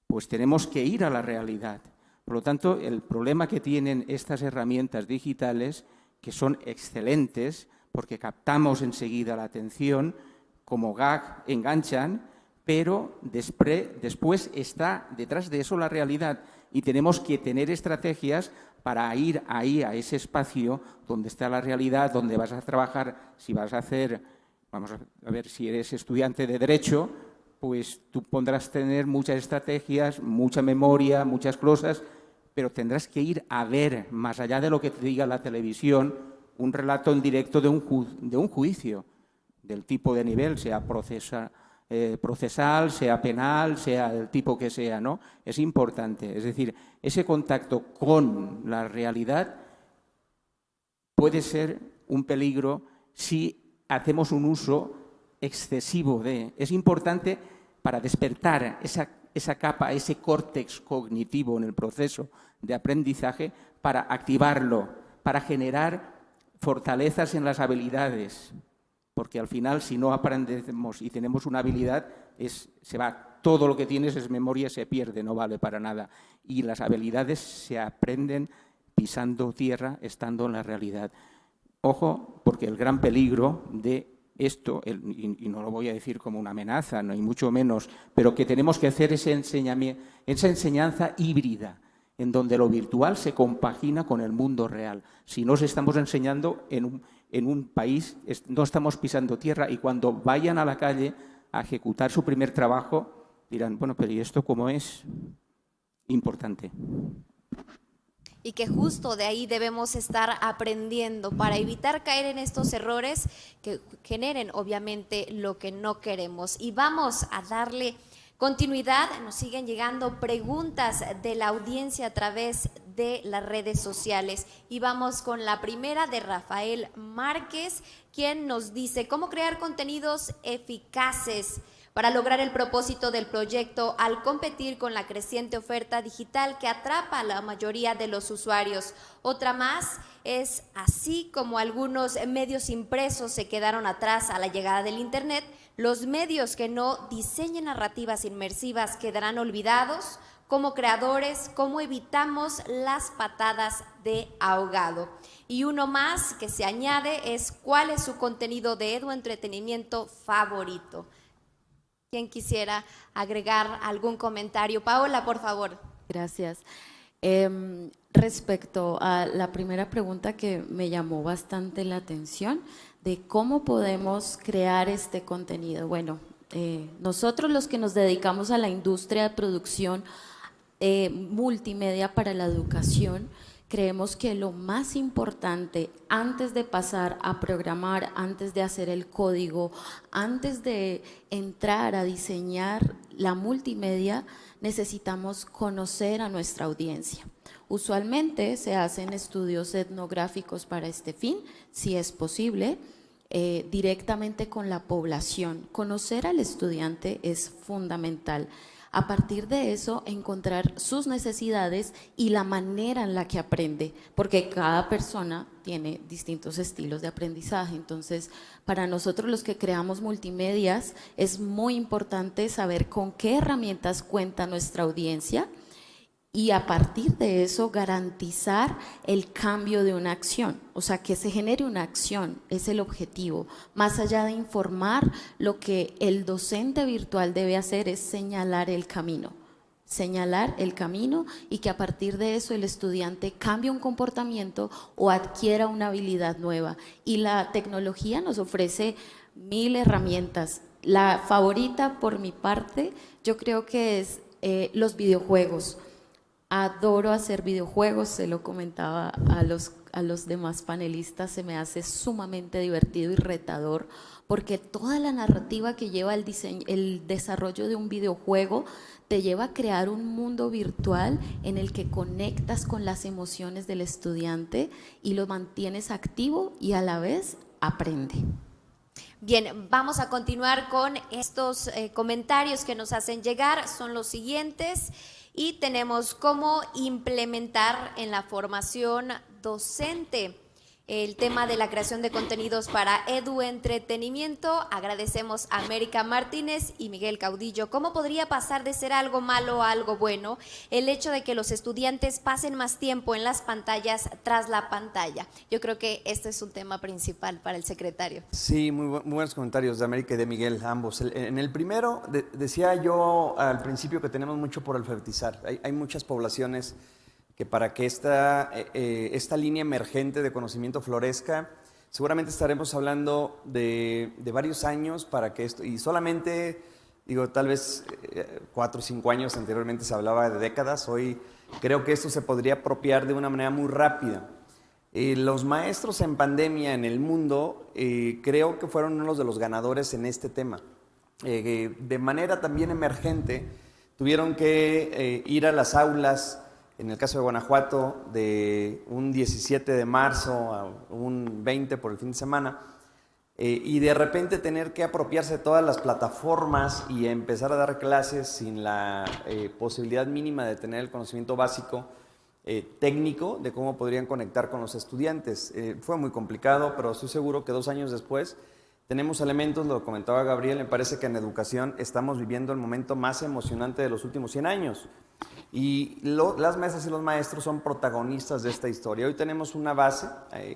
pues tenemos que ir a la realidad. Por lo tanto, el problema que tienen estas herramientas digitales, que son excelentes, porque captamos enseguida la atención, como gag enganchan, pero después está detrás de eso la realidad y tenemos que tener estrategias para ir ahí, a ese espacio donde está la realidad, donde vas a trabajar. Si vas a hacer, vamos a ver, si eres estudiante de Derecho, pues tú podrás tener muchas estrategias, mucha memoria, muchas cosas, pero tendrás que ir a ver, más allá de lo que te diga la televisión, un relato en directo de un juicio, del tipo de nivel, sea procesal, sea penal, sea del tipo que sea, ¿no? Es importante. Es decir, ese contacto con la realidad puede ser un peligro si hacemos un uso excesivo de. Es importante para despertar esa capa, ese córtex cognitivo en el proceso de aprendizaje, para activarlo, para generar fortalezas en las habilidades. Porque al final, si no aprendemos y tenemos una habilidad, se va, todo lo que tienes es memoria, se pierde, no vale para nada. Y las habilidades se aprenden pisando tierra, estando en la realidad. Ojo, porque el gran peligro de esto, y no lo voy a decir como una amenaza, no, y mucho menos, pero que tenemos que hacer esa enseñanza híbrida, en donde lo virtual se compagina con el mundo real. Si nos estamos enseñando en un país, no estamos pisando tierra, y cuando vayan a la calle a ejecutar su primer trabajo, dirán, bueno, pero ¿y esto cómo es? Importante. Y que justo de ahí debemos estar aprendiendo para evitar caer en estos errores que generen obviamente lo que no queremos. Y vamos a darle continuidad. Nos siguen llegando preguntas de la audiencia a través de las redes sociales y vamos con la primera de Rafael Márquez, quien nos dice: ¿cómo crear contenidos eficaces para lograr el propósito del proyecto al competir con la creciente oferta digital que atrapa a la mayoría de los usuarios? Otra más es: así como algunos medios impresos se quedaron atrás a la llegada del Internet, los medios que no diseñen narrativas inmersivas quedarán olvidados. Como creadores, ¿cómo evitamos las patadas de ahogado? Y uno más que se añade es: ¿cuál es su contenido de eduentretenimiento favorito? ¿Quién quisiera agregar algún comentario? Paola, por favor. Gracias. Respecto a la primera pregunta que me llamó bastante la atención, de cómo podemos crear este contenido. Bueno, nosotros los que nos dedicamos a la industria de producción multimedia para la educación, creemos que lo más importante antes de pasar a programar, antes de hacer el código, antes de entrar a diseñar la multimedia, necesitamos conocer a nuestra audiencia. Usualmente se hacen estudios etnográficos para este fin, si es posible, directamente con la población. Conocer al estudiante es fundamental. A partir de eso, encontrar sus necesidades y la manera en la que aprende, porque cada persona tiene distintos estilos de aprendizaje. Entonces, para nosotros los que creamos multimedias, es muy importante saber con qué herramientas cuenta nuestra audiencia y a partir de eso garantizar el cambio de una acción, o sea, que se genere una acción, es el objetivo. Más allá de informar, lo que el docente virtual debe hacer es señalar el camino y que a partir de eso el estudiante cambie un comportamiento o adquiera una habilidad nueva. Y la tecnología nos ofrece 1000 herramientas. La favorita por mi parte, yo creo que es los videojuegos. Adoro hacer videojuegos, se lo comentaba a los demás panelistas, se me hace sumamente divertido y retador porque toda la narrativa que lleva el desarrollo de un videojuego te lleva a crear un mundo virtual en el que conectas con las emociones del estudiante y lo mantienes activo y a la vez aprende. Bien, vamos a continuar con estos comentarios que nos hacen llegar, son los siguientes. Y tenemos cómo implementar en la formación docente el tema de la creación de contenidos para eduentretenimiento. Agradecemos a América Martínez y Miguel Caudillo. ¿Cómo podría pasar de ser algo malo a algo bueno el hecho de que los estudiantes pasen más tiempo en las pantallas tras la pantalla? Yo creo que este es un tema principal para el secretario. Sí, muy buenos comentarios de América y de Miguel, ambos. En el primero, decía yo al principio que tenemos mucho por alfabetizar. Hay muchas poblaciones que para que esta línea emergente de conocimiento florezca, seguramente estaremos hablando de varios años para que esto, y solamente, digo, tal vez 4 o 5 años, anteriormente se hablaba de décadas, hoy creo que esto se podría apropiar de una manera muy rápida. Los maestros en pandemia en el mundo creo que fueron uno de los ganadores en este tema. De manera también emergente, tuvieron que ir a las aulas. En el caso de Guanajuato, de un 17 de marzo a un 20 por el fin de semana, y de repente tener que apropiarse de todas las plataformas y empezar a dar clases sin la posibilidad mínima de tener el conocimiento básico técnico de cómo podrían conectar con los estudiantes. Fue muy complicado, pero estoy seguro que 2 años después tenemos elementos, lo comentaba Gabriel, me parece que en educación estamos viviendo el momento más emocionante de los últimos 100 años. Y las maestras y los maestros son protagonistas de esta historia. Hoy tenemos una base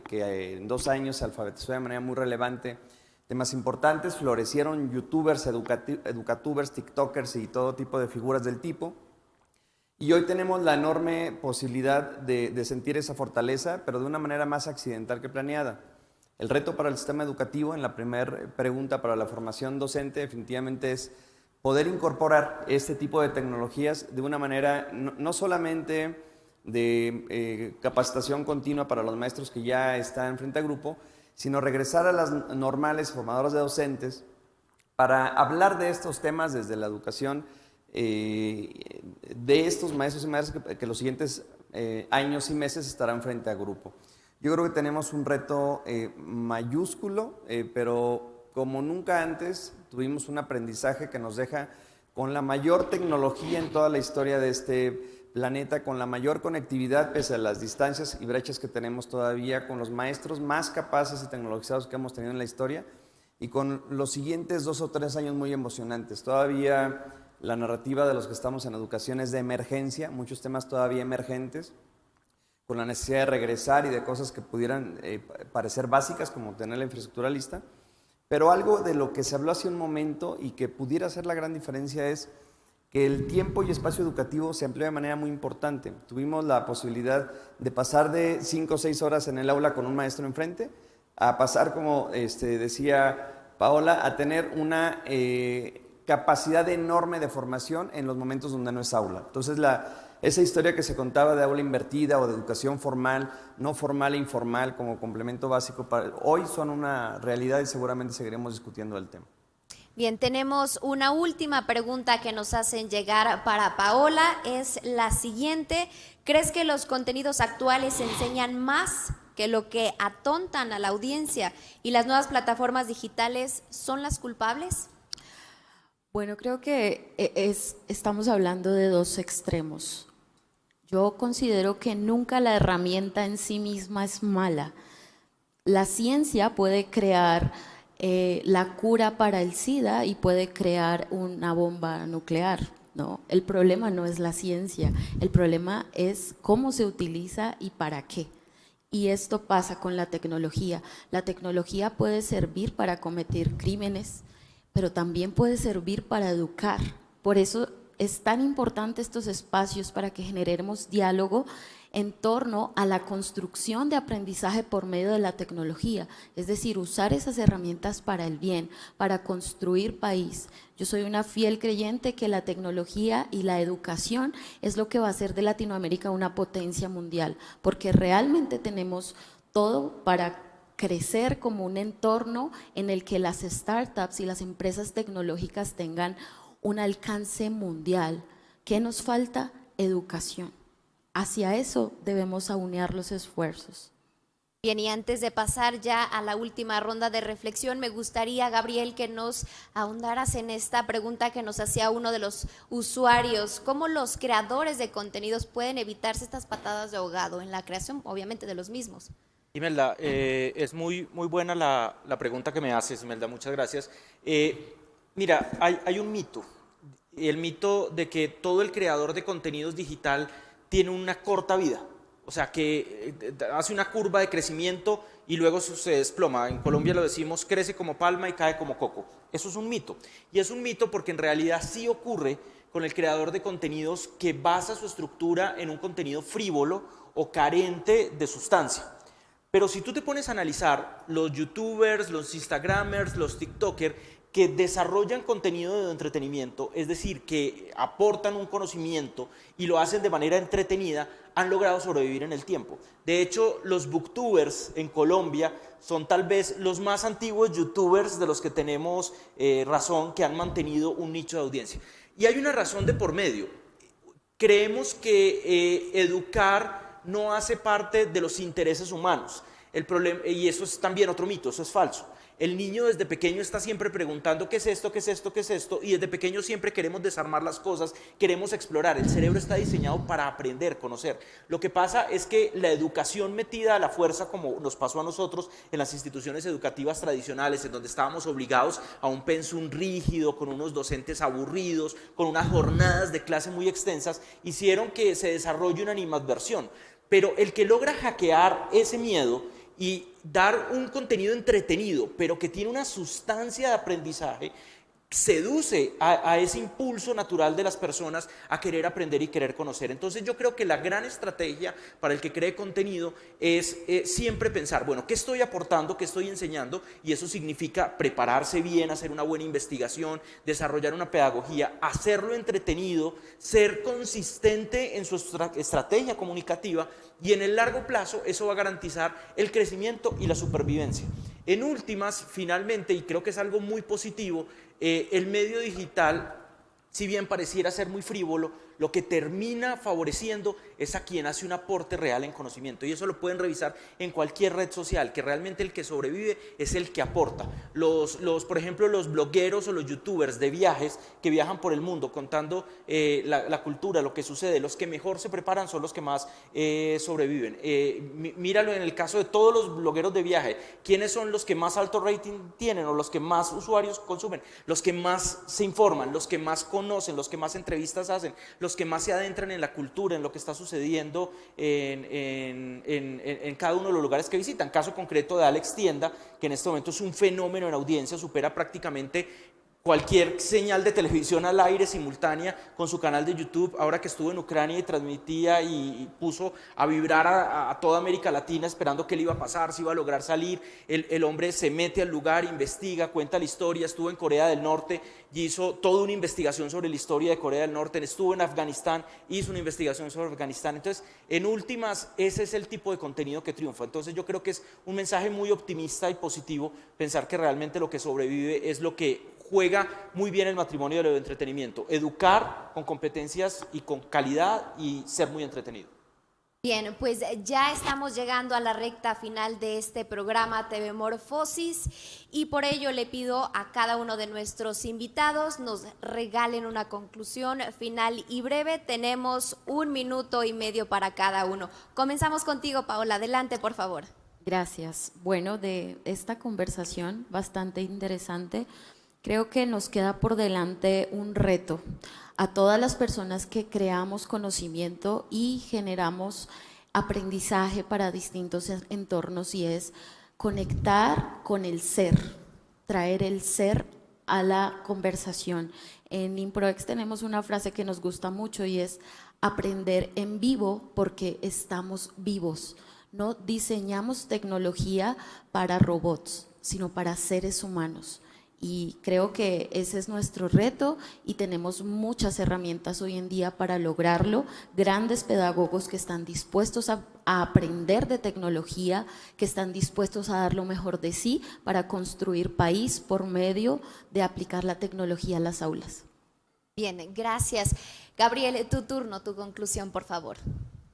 que en 2 años se alfabetizó de manera muy relevante temas importantes, florecieron youtubers, educatubers, tiktokers y todo tipo de figuras del tipo. Y hoy tenemos la enorme posibilidad de sentir esa fortaleza, pero de una manera más accidental que planeada. El reto para el sistema educativo, en la primera pregunta para la formación docente, definitivamente es poder incorporar este tipo de tecnologías de una manera no solamente de capacitación continua para los maestros que ya están frente a grupo, sino regresar a las normales formadoras de docentes para hablar de estos temas desde la educación de estos maestros y maestras que los siguientes años y meses estarán frente a grupo. Yo creo que tenemos un reto mayúsculo, pero como nunca antes tuvimos un aprendizaje que nos deja con la mayor tecnología en toda la historia de este planeta, con la mayor conectividad pese a las distancias y brechas que tenemos todavía, con los maestros más capaces y tecnologizados que hemos tenido en la historia y con los siguientes 2 o 3 años muy emocionantes. Todavía la narrativa de los que estamos en educación es de emergencia, muchos temas todavía emergentes, con la necesidad de regresar y de cosas que pudieran parecer básicas, como tener la infraestructura lista. Pero algo de lo que se habló hace un momento y que pudiera hacer la gran diferencia es que el tiempo y espacio educativo se amplió de manera muy importante. Tuvimos la posibilidad de pasar de 5 o 6 horas en el aula con un maestro enfrente, a pasar, como decía Paola, a tener una capacidad enorme de formación en los momentos donde no es aula. Entonces, esa historia que se contaba de aula invertida o de educación formal, no formal e informal como complemento básico, hoy son una realidad y seguramente seguiremos discutiendo el tema. Bien, tenemos una última pregunta que nos hacen llegar para Paola, es la siguiente. ¿Crees que los contenidos actuales enseñan más que lo que atontan a la audiencia y las nuevas plataformas digitales son las culpables? Bueno, creo que estamos hablando de dos extremos. Yo considero que nunca la herramienta en sí misma es mala. La ciencia puede crear la cura para el SIDA y puede crear una bomba nuclear, ¿no? El problema no es la ciencia, el problema es cómo se utiliza y para qué. Y esto pasa con la tecnología. La tecnología puede servir para cometer crímenes, pero también puede servir para educar. Por eso es tan importante estos espacios para que generemos diálogo en torno a la construcción de aprendizaje por medio de la tecnología, es decir, usar esas herramientas para el bien, para construir país. Yo soy una fiel creyente que la tecnología y la educación es lo que va a hacer de Latinoamérica una potencia mundial, porque realmente tenemos todo para crecer como un entorno en el que las startups y las empresas tecnológicas tengan un alcance mundial. ¿Qué nos falta? Educación. Hacia eso debemos aunar los esfuerzos. Bien, y antes de pasar ya a la última ronda de reflexión, me gustaría, Gabriel, que nos ahondaras en esta pregunta que nos hacía uno de los usuarios. ¿Cómo los creadores de contenidos pueden evitarse estas patadas de ahogado en la creación, obviamente, de los mismos? Imelda, es muy buena la pregunta que me haces, Imelda, muchas gracias. Mira, hay un mito, el mito de que todo el creador de contenidos digital tiene una corta vida, o sea, que hace una curva de crecimiento y luego se desploma. En Colombia lo decimos, crece como palma y cae como coco. Eso es un mito, y es un mito porque en realidad sí ocurre con el creador de contenidos que basa su estructura en un contenido frívolo o carente de sustancia. Pero si tú te pones a analizar los youtubers, los instagramers, los tiktokers que desarrollan contenido de entretenimiento, es decir, que aportan un conocimiento y lo hacen de manera entretenida, han logrado sobrevivir en el tiempo. De hecho, los booktubers en Colombia son tal vez los más antiguos youtubers de los que tenemos razón, que han mantenido un nicho de audiencia. Y hay una razón de por medio. Creemos que educar no hace parte de los intereses humanos. El problema, y eso es también otro mito, eso es falso. El niño desde pequeño está siempre preguntando ¿qué es esto? ¿Qué es esto? ¿Qué es esto? Y desde pequeño siempre queremos desarmar las cosas, queremos explorar. El cerebro está diseñado para aprender, conocer. Lo que pasa es que la educación metida a la fuerza, como nos pasó a nosotros en las instituciones educativas tradicionales, en donde estábamos obligados a un pensum rígido, con unos docentes aburridos, con unas jornadas de clase muy extensas, hicieron que se desarrolle una animadversión. Pero el que logra hackear ese miedo y dar un contenido entretenido, pero que tiene una sustancia de aprendizaje, seduce a ese impulso natural de las personas a querer aprender y querer conocer. Entonces yo creo que la gran estrategia para el que cree contenido es siempre pensar, bueno, ¿qué estoy aportando? ¿Qué estoy enseñando? Y eso significa prepararse bien, hacer una buena investigación, desarrollar una pedagogía, hacerlo entretenido, ser consistente en su estrategia comunicativa, y en el largo plazo eso va a garantizar el crecimiento y la supervivencia. En últimas, finalmente, y creo que es algo muy positivo, el medio digital, si bien pareciera ser muy frívolo, lo que termina favoreciendo es a quien hace un aporte real en conocimiento, y eso lo pueden revisar en cualquier red social, que realmente el que sobrevive es el que aporta. Por ejemplo, los blogueros o los youtubers de viajes que viajan por el mundo contando la cultura, lo que sucede, los que mejor se preparan son los que más sobreviven. Míralo en el caso de todos los blogueros de viaje, ¿quiénes son los que más alto rating tienen o los que más usuarios consumen? Los que más se informan, los que más conocen, los que más entrevistas hacen, los que más se adentran en la cultura, en lo que está sucediendo en cada uno de los lugares que visitan. Caso concreto de Alex Tienda, que en este momento es un fenómeno en audiencia, supera prácticamente cualquier señal de televisión al aire simultánea con su canal de YouTube, ahora que estuvo en Ucrania y transmitía y puso a vibrar a toda América Latina esperando qué le iba a pasar, si iba a lograr salir. El hombre se mete al lugar, investiga, cuenta la historia, estuvo en Corea del Norte y hizo toda una investigación sobre la historia de Corea del Norte, estuvo en Afganistán, hizo una investigación sobre Afganistán. Entonces, en últimas, ese es el tipo de contenido que triunfa. Entonces, yo creo que es un mensaje muy optimista y positivo pensar que realmente lo que sobrevive es lo que juega muy bien el matrimonio del entretenimiento, educar con competencias y con calidad y ser muy entretenido. Bien, pues ya estamos llegando a la recta final de este programa TV Morfosis y por ello le pido a cada uno de nuestros invitados nos regalen una conclusión final y breve. Tenemos 1 minuto y medio para cada uno. Comenzamos contigo, Paola. Adelante, por favor. Gracias. Bueno, de esta conversación bastante interesante, creo que nos queda por delante un reto a todas las personas que creamos conocimiento y generamos aprendizaje para distintos entornos, y es conectar con el ser, traer el ser a la conversación. En ImproEx tenemos una frase que nos gusta mucho y es aprender en vivo porque estamos vivos. No diseñamos tecnología para robots, sino para seres humanos. Y creo que ese es nuestro reto y tenemos muchas herramientas hoy en día para lograrlo. Grandes pedagogos que están dispuestos a aprender de tecnología, que están dispuestos a dar lo mejor de sí para construir país por medio de aplicar la tecnología a las aulas. Bien, gracias. Gabriel, tu turno, tu conclusión, por favor.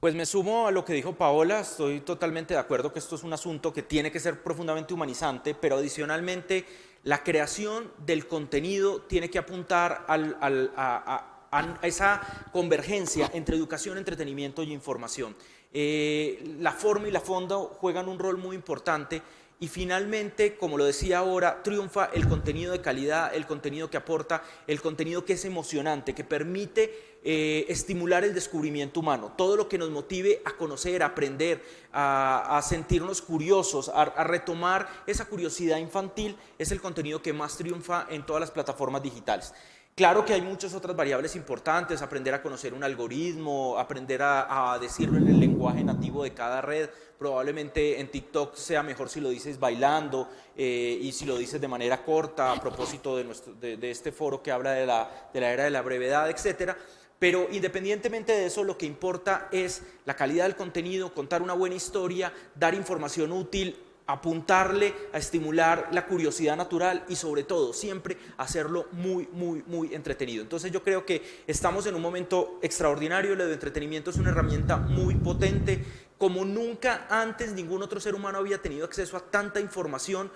Pues me sumo a lo que dijo Paola, estoy totalmente de acuerdo que esto es un asunto que tiene que ser profundamente humanizante, pero adicionalmente la creación del contenido tiene que apuntar a esa convergencia entre educación, entretenimiento y información. La forma y la fondo juegan un rol muy importante. Y finalmente, como lo decía ahora, triunfa el contenido de calidad, el contenido que aporta, el contenido que es emocionante, que permite estimular el descubrimiento humano. Todo lo que nos motive a conocer, a aprender, a sentirnos curiosos, a retomar esa curiosidad infantil, es el contenido que más triunfa en todas las plataformas digitales. Claro que hay muchas otras variables importantes, aprender a conocer un algoritmo, aprender a decirlo en el lenguaje nativo de cada red. Probablemente en TikTok sea mejor si lo dices bailando y si lo dices de manera corta, a propósito de este foro que habla de la era de la brevedad, etcétera. Pero independientemente de eso, lo que importa es la calidad del contenido, contar una buena historia, dar información útil, apuntarle a estimular la curiosidad natural y sobre todo siempre hacerlo muy, muy, muy entretenido. Entonces yo creo que estamos en un momento extraordinario, el entretenimiento es una herramienta muy potente, como nunca antes ningún otro ser humano había tenido acceso a tanta información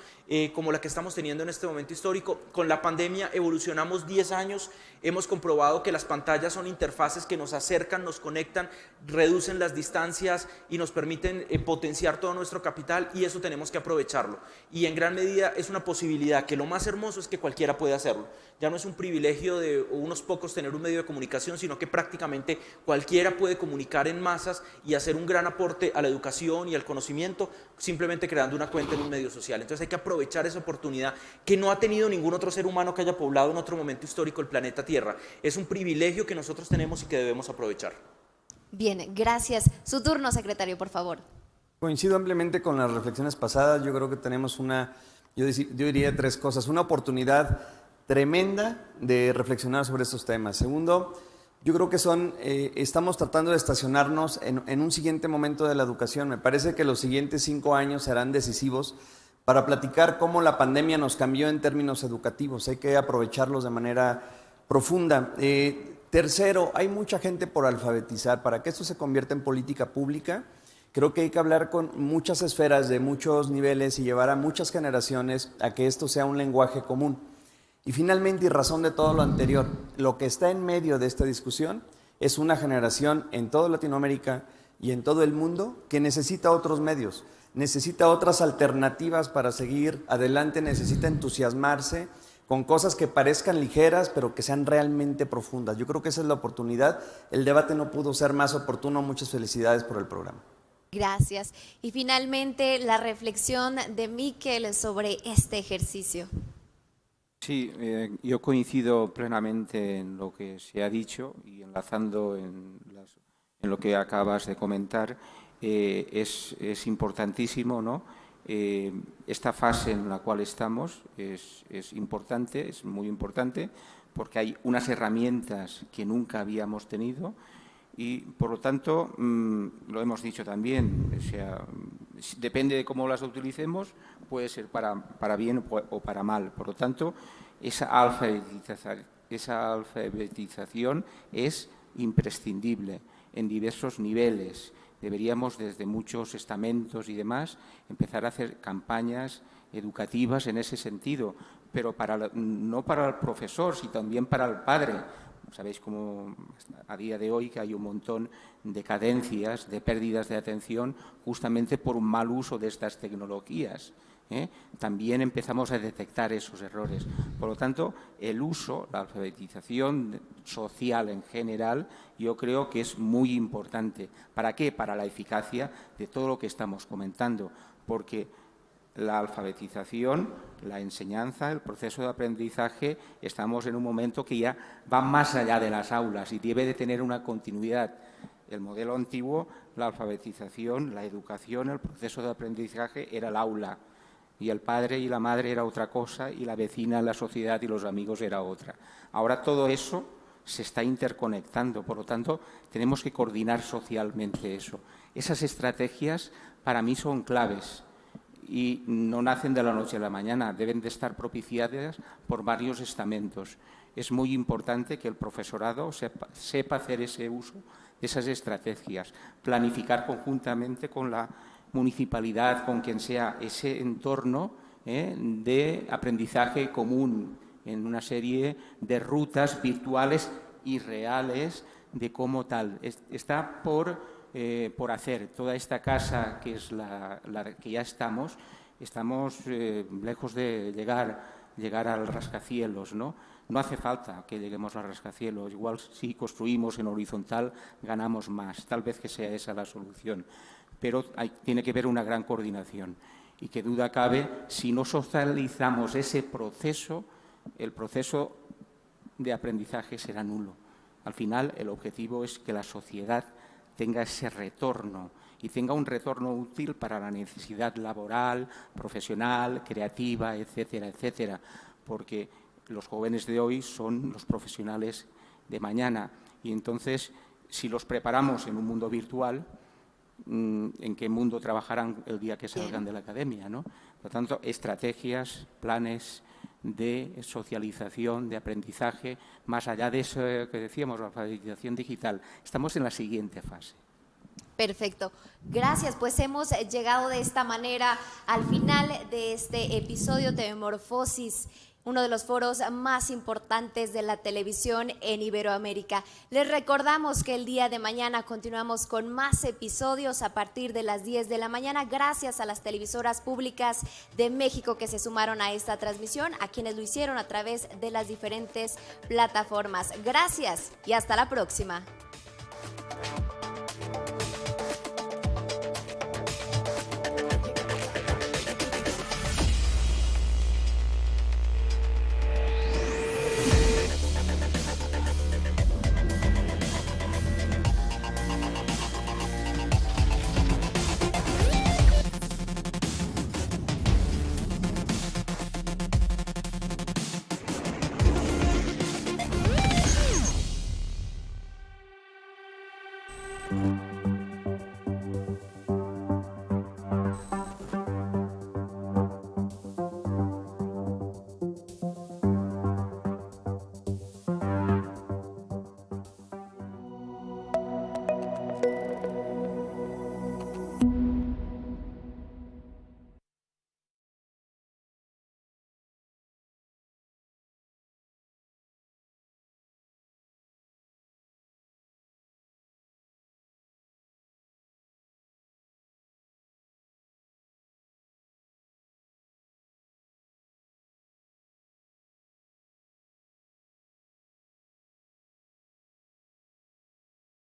como la que estamos teniendo en este momento histórico. Con la pandemia evolucionamos 10 años, hemos comprobado que las pantallas son interfaces que nos acercan, nos conectan, reducen las distancias y nos permiten potenciar todo nuestro capital, y eso tenemos que aprovecharlo. Y en gran medida es una posibilidad que lo más hermoso es que cualquiera puede hacerlo. Ya no es un privilegio de unos pocos tener un medio de comunicación, sino que prácticamente cualquiera puede comunicar en masas y hacer un gran aporte a la educación y al conocimiento simplemente creando una cuenta en un medio social. Entonces hay que aprovechar esa oportunidad que no ha tenido ningún otro ser humano que haya poblado en otro momento histórico el planeta Tierra. Es un privilegio que nosotros tenemos y que debemos aprovechar. Bien, gracias. Su turno, secretario, por favor. Coincido ampliamente con las reflexiones pasadas. Yo creo que tenemos yo diría 3 cosas. Una oportunidad tremenda de reflexionar sobre estos temas. Segundo, yo creo que estamos tratando de estacionarnos en un siguiente momento de la educación. Me parece que los siguientes 5 años serán decisivos para platicar cómo la pandemia nos cambió en términos educativos. Hay que aprovecharlos de manera profunda. Tercero, hay mucha gente por alfabetizar. Para que esto se convierta en política pública, creo que hay que hablar con muchas esferas de muchos niveles y llevar a muchas generaciones a que esto sea un lenguaje común. Y finalmente, y razón de todo lo anterior, lo que está en medio de esta discusión es una generación en toda Latinoamérica y en todo el mundo que necesita otros medios, necesita otras alternativas para seguir adelante, necesita entusiasmarse con cosas que parezcan ligeras, pero que sean realmente profundas. Yo creo que esa es la oportunidad. El debate no pudo ser más oportuno. Muchas felicidades por el programa. Gracias. Y finalmente, la reflexión de Miquel sobre este ejercicio. Sí, yo coincido plenamente en lo que se ha dicho y enlazando en lo que acabas de comentar, es importantísimo, ¿no? Esta fase en la cual estamos es importante, es muy importante, porque hay unas herramientas que nunca habíamos tenido y, por lo tanto, lo hemos dicho también, o sea, depende de cómo las utilicemos, puede ser para bien o para mal. Por lo tanto, esa alfabetización es imprescindible en diversos niveles. Deberíamos, desde muchos estamentos y demás, empezar a hacer campañas educativas en ese sentido, pero no para el profesor, sino también para el padre. Sabéis cómo a día de hoy que hay un montón de cadencias, de pérdidas de atención, justamente por un mal uso de estas tecnologías. También empezamos a detectar esos errores. Por lo tanto, el uso, la alfabetización social en general, yo creo que es muy importante. ¿Para qué? Para la eficacia de todo lo que estamos comentando, porque la alfabetización, la enseñanza, el proceso de aprendizaje, estamos en un momento que ya va más allá de las aulas y debe de tener una continuidad. El modelo antiguo, la alfabetización, la educación, el proceso de aprendizaje era el aula. Y el padre y la madre era otra cosa y la vecina, la sociedad y los amigos era otra. Ahora todo eso se está interconectando, por lo tanto, tenemos que coordinar socialmente eso. Esas estrategias para mí son claves y no nacen de la noche a la mañana, deben de estar propiciadas por varios estamentos. Es muy importante que el profesorado sepa hacer ese uso de esas estrategias, planificar conjuntamente con la municipalidad, con quien sea, ese entorno de aprendizaje común en una serie de rutas virtuales y reales de cómo tal. Está por hacer toda esta casa que es la que ya estamos lejos de llegar al rascacielos, ¿no? No hace falta que lleguemos al rascacielos, igual si construimos en horizontal ganamos más, tal vez que sea esa la solución, pero tiene que haber una gran coordinación y que duda cabe, si no socializamos ese proceso, el proceso de aprendizaje será nulo. Al final el objetivo es que la sociedad tenga ese retorno y tenga un retorno útil para la necesidad laboral, profesional, creativa, etcétera, etcétera, porque los jóvenes de hoy son los profesionales de mañana y entonces, si los preparamos en un mundo virtual, ¿en qué mundo trabajarán el día que salgan de la academia, ¿no? Por lo tanto, estrategias, planes de socialización, de aprendizaje, más allá de eso que decíamos, la alfabetización digital. Estamos en la siguiente fase. Perfecto. Gracias, pues hemos llegado de esta manera al final de este episodio de Morfosis, uno de los foros más importantes de la televisión en Iberoamérica. Les recordamos que el día de mañana continuamos con más episodios a partir de las 10 de la mañana, gracias a las televisoras públicas de México que se sumaron a esta transmisión, a quienes lo hicieron a través de las diferentes plataformas. Gracias y hasta la próxima.